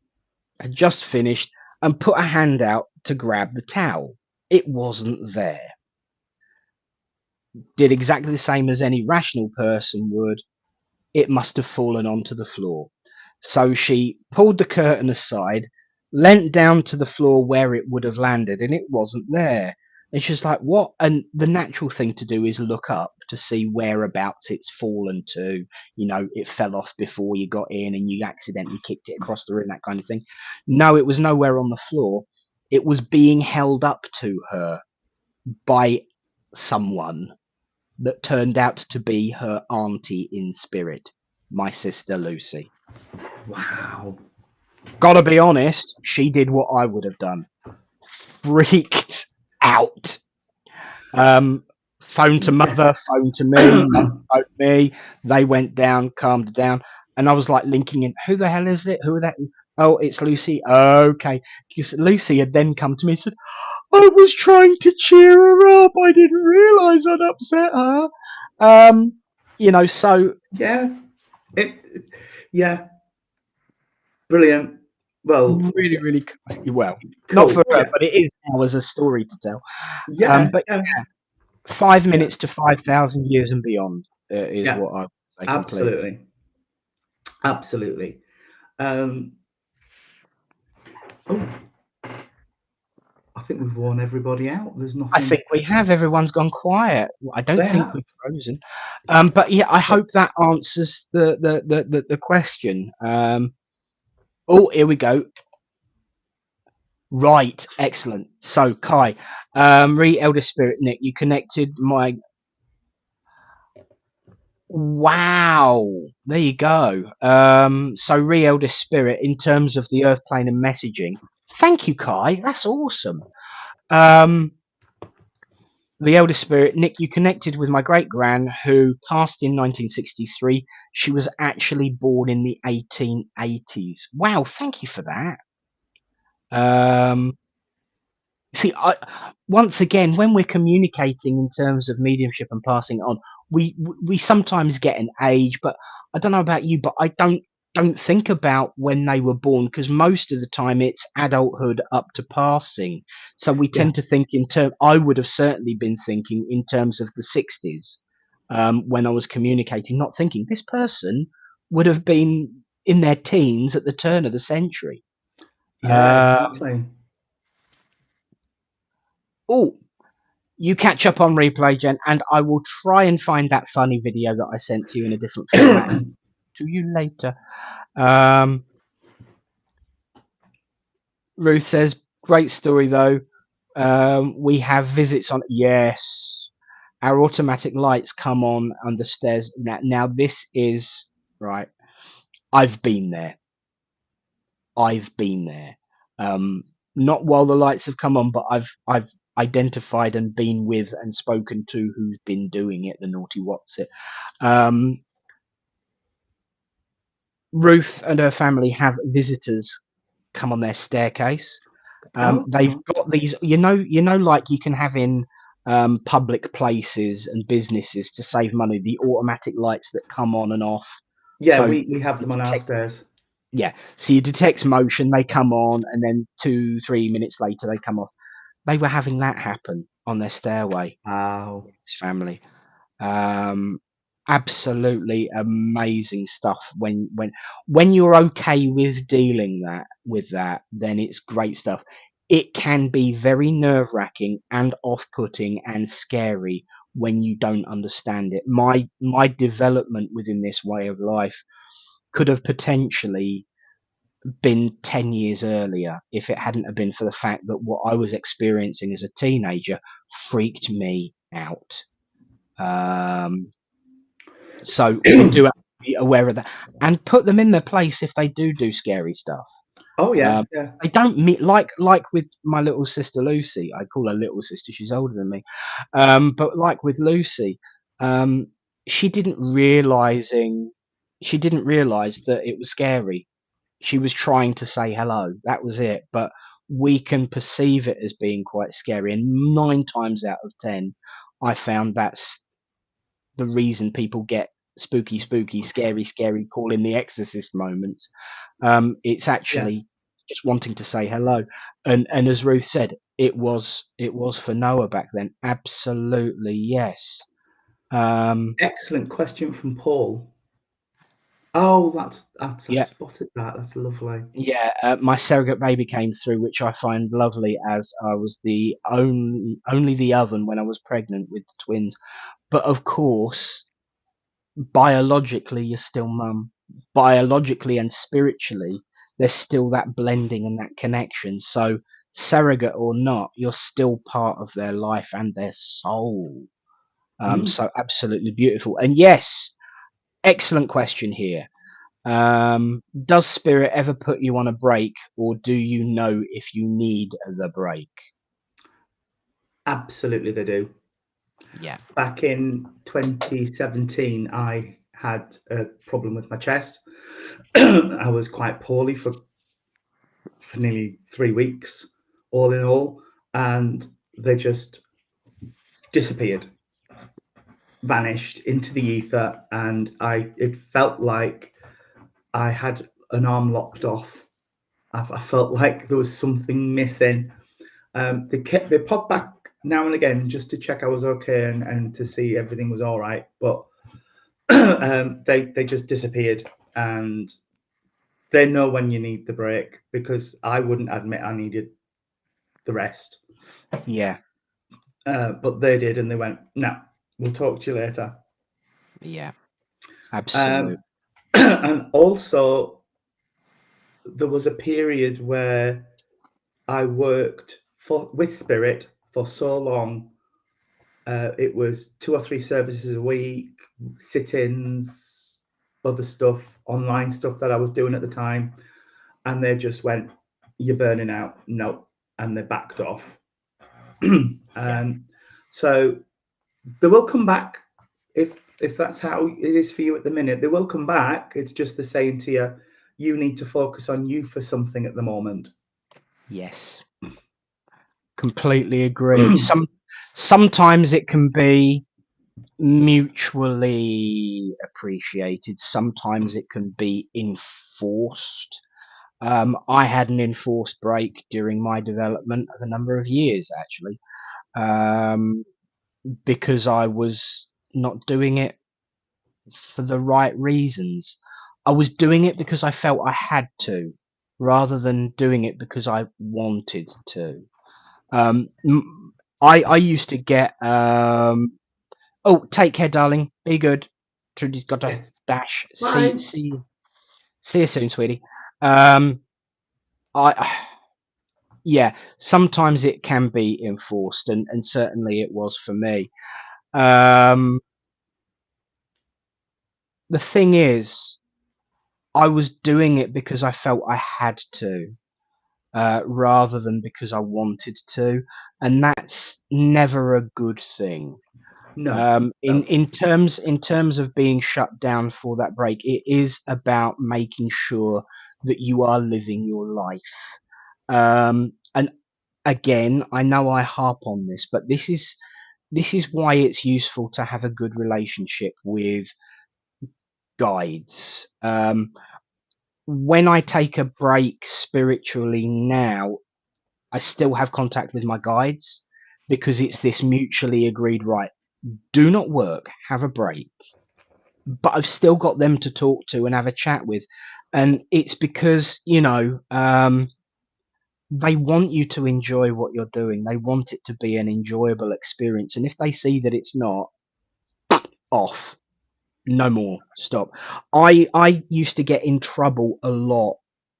had just finished and put a hand out to grab the towel. It wasn't there. Did exactly the same as any rational person would. It must have fallen onto the floor. So she pulled the curtain aside, leant down to the floor where it would have landed, and it wasn't there. And she's like, what? And the natural thing to do is look up to see whereabouts it's fallen to. You know, it fell off before you got in and you accidentally kicked it across the room, that kind of thing. No, it was nowhere on the floor. It was being held up to her by someone that turned out to be her auntie in spirit, my sister Lucy. Wow. Gotta be honest, she did what I would have done. Freaked out. Phone to mother, phone to me, mother phoned me. They went down, calmed down, and I was like linking in. Who the hell is it? Who are that? Oh, it's Lucy. Okay, because Lucy had then come to me and said, "I was trying to cheer her up. I didn't realise I'd upset her." So Yeah. Yeah. Brilliant. Well, really, really well. Not cool. for her, Yeah. but it is now as a story to tell. Yeah. But Yeah. 5 minutes Yeah. to 5,000 years and beyond is Yeah. what I would say completely. Absolutely. Absolutely. Oh, I think we've worn everybody out. There's I nothing. think we have. Everyone's gone quiet. I don't They think have. we've frozen. But yeah, I hope that answers the question. Oh, here we go. Right, excellent. So, Kai, Elder Spirit, Nick, you connected my. Wow, there you go. So, Elder Spirit, in terms of the Earth plane and messaging, thank you, Kai. That's awesome. The Elder Spirit, Nick, you connected with my great gran who passed in 1963. She was actually born in the 1880s. Wow, thank you for that. See, once again, when we're communicating in terms of mediumship and passing it on, we sometimes get an age, but I don't know about you, but I don't think about when they were born because most of the time it's adulthood up to passing. So we Yeah. tend to think in term. I would have certainly been thinking in terms of the 60s when I was communicating, not thinking this person would have been in their teens at the turn of the century. Yeah. Exactly. Oh, you catch up on replay, Jen, and I will try and find that funny video that I sent to you in a different format to you later. Ruth says, great story though. We have visits on. Yes, our automatic lights come on the stairs. Now this is right. I've been there. Not while the lights have come on, but I've identified and been with and spoken to who's been doing it. The naughty what's it. Ruth and her family have visitors come on their staircase. Oh, They've got these, like you can have in public places and businesses to save money, the automatic lights that come on and off. yeah, So we have you them on our detect, stairs. yeah, so you detect motion, they come on, and then 2-3 minutes later they come off. They were having that happen on their stairway. Wow. This family. Um, Absolutely amazing stuff. When you're okay with dealing with that, then it's great stuff. It can be very nerve wracking and off putting and scary when you don't understand it. My development within this way of life could have potentially been 10 years earlier if it hadn't have been for the fact that what I was experiencing as a teenager freaked me out. Um, so we do have to be aware of that and put them in their place if they do scary stuff. Oh yeah, Um, yeah. they don't meet like with my little sister Lucy. I call her little sister. She's older than me. But like with Lucy, um, she didn't realizing she didn't realize that it was scary. She was trying to say hello. That was it. But we can perceive it as being quite scary. And 9 times out of 10, I found that's the reason people get spooky, scary, call in the exorcist moments. It's Yeah. actually just wanting to say hello. And as Ruth said, it was for Noah back then. Absolutely, yes. Um, Excellent question from Paul. Oh, that's I yeah, spotted that. That's lovely. yeah. My surrogate baby came through, which I find lovely, as I was the only the oven when I was pregnant with the twins. But of course, biologically you're still mum. Biologically and spiritually, there's still that blending and that connection. So surrogate or not, you're still part of their life and their soul. Mm, So absolutely beautiful. And yes, excellent question here. Does spirit ever put you on a break, or do you know if you need the break? absolutely, they do. Yeah. Back in 2017, I had a problem with my chest. I was quite poorly for nearly 3 weeks, all in all, and they just disappeared, vanished into the ether, and it felt like I had an arm locked off. I felt like there was something missing. They popped back now and again just to check I was okay and to see everything was all right, but they just disappeared, and they know when you need the break because I wouldn't admit I needed the rest, Yeah. but they did, and they went, "No, we'll talk to you later." Yeah. Absolute. Um, and also, there was a period where I worked with Spirit for so long. It was 2 or 3 services a week, sit-ins, other stuff, online stuff that I was doing at the time, and they just went, "You're burning out." No, and they backed off. Yeah. So they will come back if that's how it is for you at the minute. They will come back. It's just the saying to you, you need to focus on you for something at the moment. Yes. Completely agree. Sometimes it can be mutually appreciated. Sometimes it can be enforced. I had an enforced break during my development of a number of years, actually, um, because I was not doing it for the right reasons. I was doing it because I felt I had to, rather than doing it because I wanted to. Um, I used to get oh, take care, darling. Be good. Trudy's got a Yes. dash. Bye. See you soon, sweetie. Um, I yeah. Sometimes it can be enforced, and certainly it was for me. Um, the thing is, I was doing it because I felt I had to, rather than because I wanted to, and that's never a good thing. No. In terms of being shut down for that break, it is about making sure that you are living your life. And again, I know I harp on this, but this is why it's useful to have a good relationship with guides. When I take a break spiritually now, I still have contact with my guides because it's this mutually agreed, right, do not work, have a break. But I've still got them to talk to and have a chat with. And it's because, they want you to enjoy what you're doing. They want it to be an enjoyable experience. And if they see that it's not, off. No more. Stop. I used to get in trouble a lot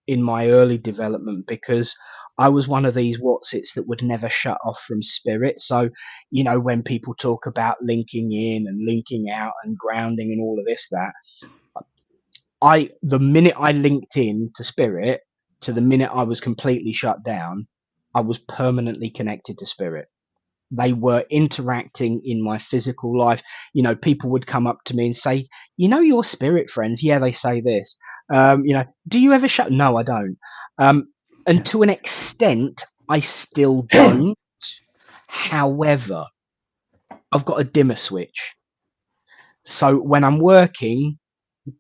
in my early development because I was one of these Watsits that would never shut off from spirit. So, when people talk about linking in and linking out and grounding and all of this, the minute I linked in to spirit to the minute I was completely shut down, I was permanently connected to spirit. They were interacting in my physical life. People would come up to me and say, your spirit friends. Yeah, they say this. Do you ever shut? No, I don't. And to an extent, I still don't. However, I've got a dimmer switch. So when I'm working,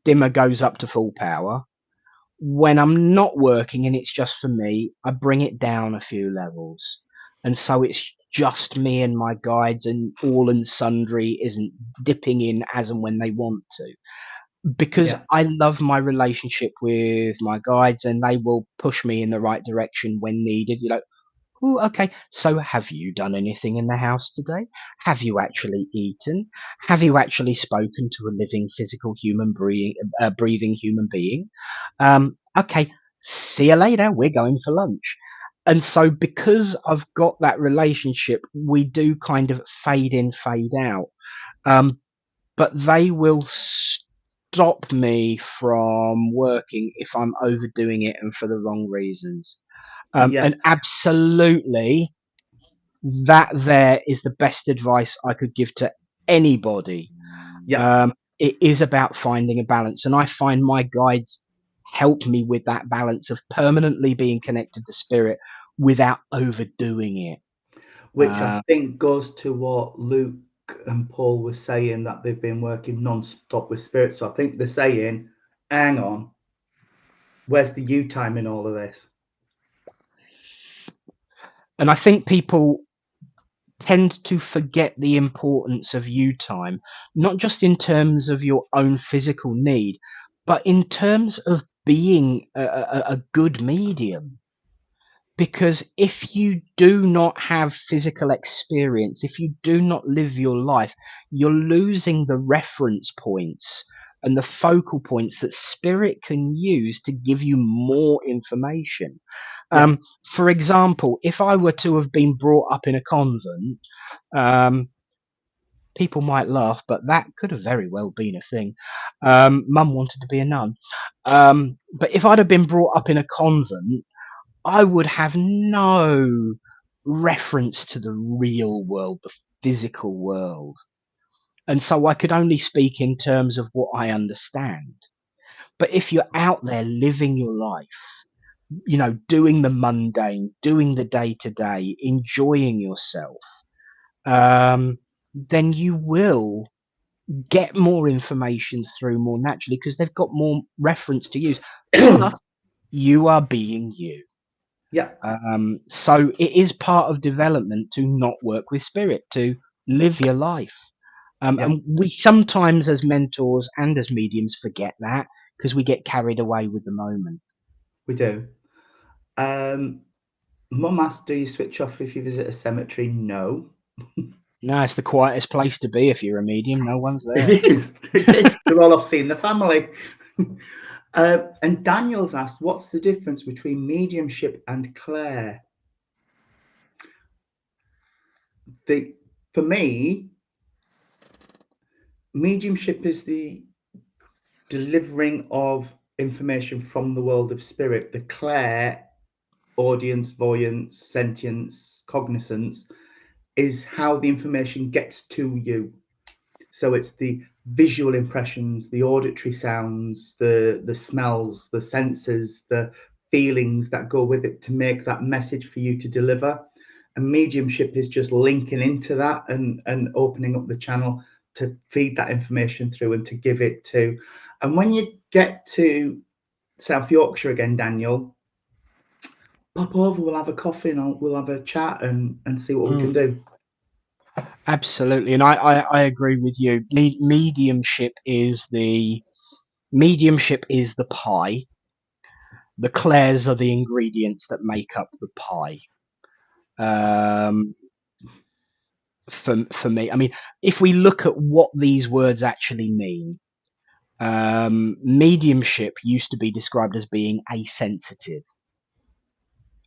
dimmer goes up to full power. When I'm not working and it's just for me, I bring it down a few levels. And so it's just me and my guides, and all and sundry isn't dipping in as and when they want to. Because Yeah. I love my relationship with my guides, and they will push me in the right direction when needed. Oh, okay. So have you done anything in the house today? Have you actually eaten? Have you actually spoken to a living, physical, breathing human being? Okay. See you later. We're going for lunch. And so, because I've got that relationship, we do kind of fade in, fade out. But they will stop me from working if I'm overdoing it and for the wrong reasons. Yeah. And absolutely, that there is the best advice I could give to anybody. Yeah. It is about finding a balance, and I find my guides help me with that balance of permanently being connected to spirit without overdoing it. Which I think goes to what Luke and Paul were saying, that they've been working non-stop with spirit. So I think they're saying, hang on, where's the you time in all of this? And I think people tend to forget the importance of you time, not just in terms of your own physical need, but in terms of being a good medium. Because if you do not have physical experience, if you do not live your life, you're losing the reference points and the focal points that spirit can use to give you more information. Yeah. For example, if I were to have been brought up in a convent, people might laugh, but that could have very well been a thing. Mum wanted to be a nun. But if I'd have been brought up in a convent, I would have no reference to the real world, the physical world. And so I could only speak in terms of what I understand. But if you're out there living your life, doing the mundane, doing the day to day, enjoying yourself, then you will get more information through more naturally because they've got more reference to use. Plus, you are being you. Yeah. So it is part of development to not work with spirit, to live your life. Yeah. And we sometimes, as mentors and as mediums, forget that because we get carried away with the moment. We do. Mum asked, do you switch off if you visit a cemetery? No. No, it's the quietest place to be if you're a medium. No one's there. It is. It is. They're all off seeing the family. And Daniel's asked, what's the difference between mediumship and clair? For me, mediumship is the delivering of information from the world of spirit. The clair, audience, voyance, sentience, cognizance, is how the information gets to you. So it's the visual impressions, the auditory sounds, the smells, the senses, the feelings that go with it to make that message for you to deliver. And mediumship is just linking into that and opening up the channel to feed that information through and to give it to. And when you get to South Yorkshire again, Daniel, pop over, we'll have a coffee and we'll have a chat and see what we can do. Absolutely, and I agree with you. Mediumship is the pie. The clairs are the ingredients that make up the pie. For me, I mean, if we look at what these words actually mean, mediumship used to be described as being asensitive.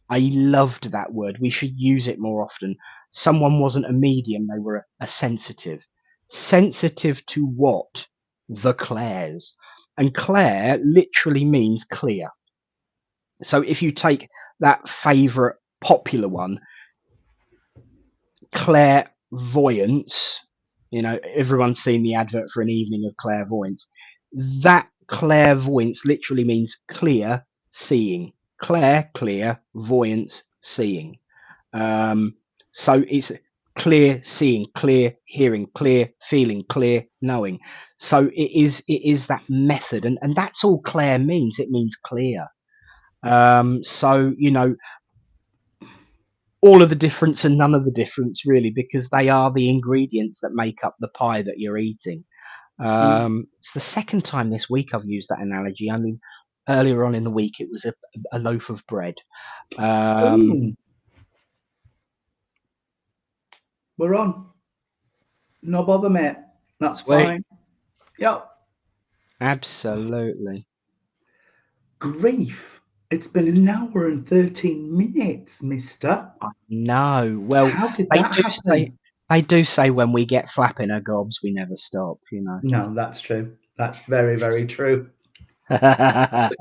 I loved that word. We should use it more often. Someone wasn't a medium, they were a sensitive. Sensitive to what? The clairs. And clair literally means clear. So if you take that favourite popular one, clairvoyance, you know, everyone's seen the advert for an evening of clairvoyance. That clairvoyance literally means clear seeing. Clear, voyance, seeing. So it's clear seeing, clear hearing, clear feeling, clear knowing. So it is that method, and that's all clair means. It means clear. So, you know, all of the difference and none of the difference really, because they are the ingredients that make up the pie that you're eating. It's the second time this week I've used that analogy. I mean, earlier on in the week it was a loaf of bread. We're on. No bother, mate. That's Sweet. fine. Yep. Absolutely. Grief. It's been an hour and 13 minutes, mister. I know. Well, how did that happen? They do say when we get flapping our gobs, we never stop, you know. No, that's true. That's very, very true. But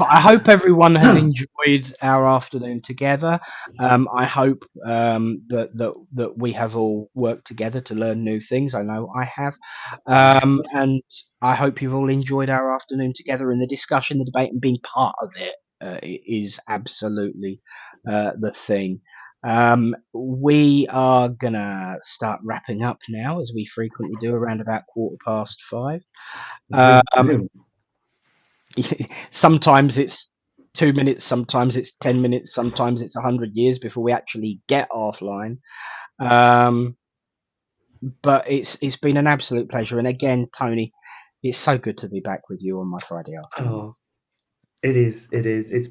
I hope everyone has enjoyed our afternoon together. I hope that we have all worked together to learn new things. I know I have, and I hope you've all enjoyed our afternoon together. And the discussion, the debate, and being part of it is absolutely the thing. We are gonna start wrapping up now, as we frequently do, around about 5:15. Sometimes it's 2 minutes, sometimes it's 10 minutes, sometimes it's 100 years before we actually get offline. But it's been an absolute pleasure. And again, Tony, it's so good to be back with you on my Friday afternoon. Oh, it is. It's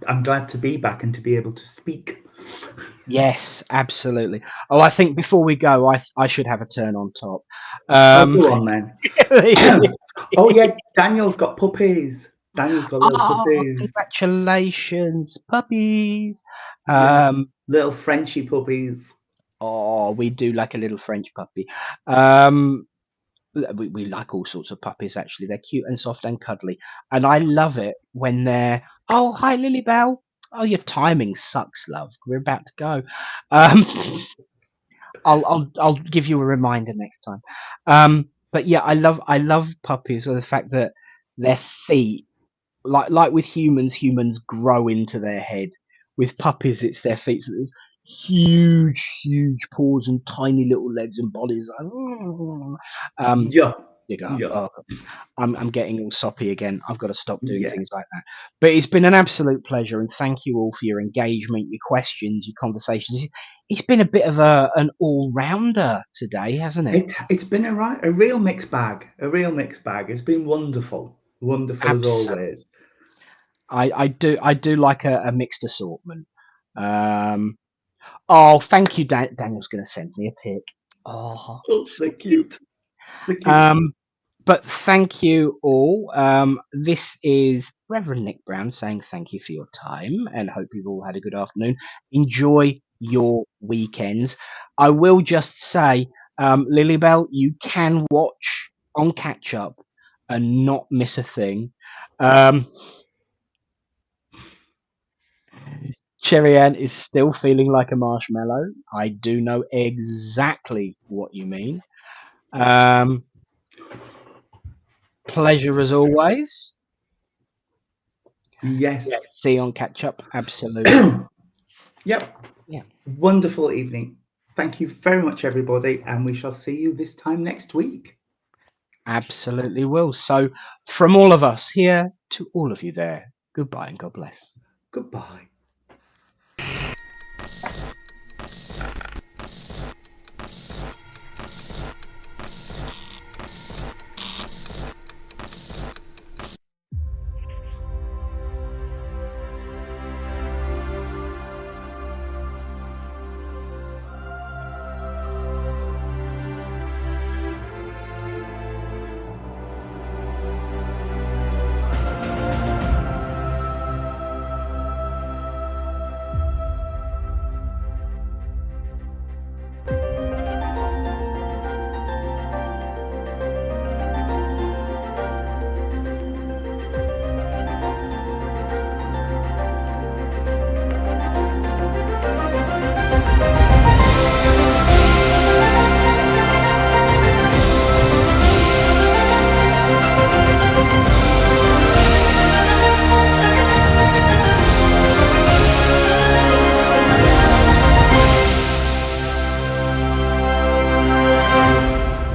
I'm glad to be back and to be able to speak. Yes, absolutely. Oh, I think before we go, I should have a turn on top. Go on then. Oh yeah, Daniel's got puppies. Daniel's got little puppies. Congratulations, puppies. Little Frenchy puppies. Oh, we do like a little French puppy. We like all sorts of puppies, actually. They're cute and soft and cuddly. And I love it when they're, oh, hi, Lilybell. Oh, your timing sucks, love. We're about to go. I'll give you a reminder next time. But yeah, I love puppies with the fact that their feet, like with humans grow into their head. With puppies, it's their feet. So there's huge paws and tiny little legs and bodies. You go. Yeah. Oh, I'm getting all soppy again. I've got to stop doing things like that. But it's been an absolute pleasure, and thank you all for your engagement, your questions, your conversations. It's been a bit of an all-rounder today, hasn't it? It's been a real mixed bag. It's been wonderful as always. I do like a mixed assortment. Oh, thank you, Daniel's going to send me a pic. Oh, they're cute. But thank you all. This is Reverend Nick Brown saying thank you for your time and hope you've all had a good afternoon. Enjoy your weekends. I will just say, Lilybell, you can watch on catch up and not miss a thing. Cherry Ann is still feeling like a marshmallow. I do know exactly what you mean. Pleasure as always. Yes. Yeah, see you on catch up. Absolutely. Yep. Yeah. Wonderful evening. Thank you very much, everybody, and we shall see you this time next week. Absolutely will. So, from all of us here to all of you there, goodbye and God bless. Goodbye.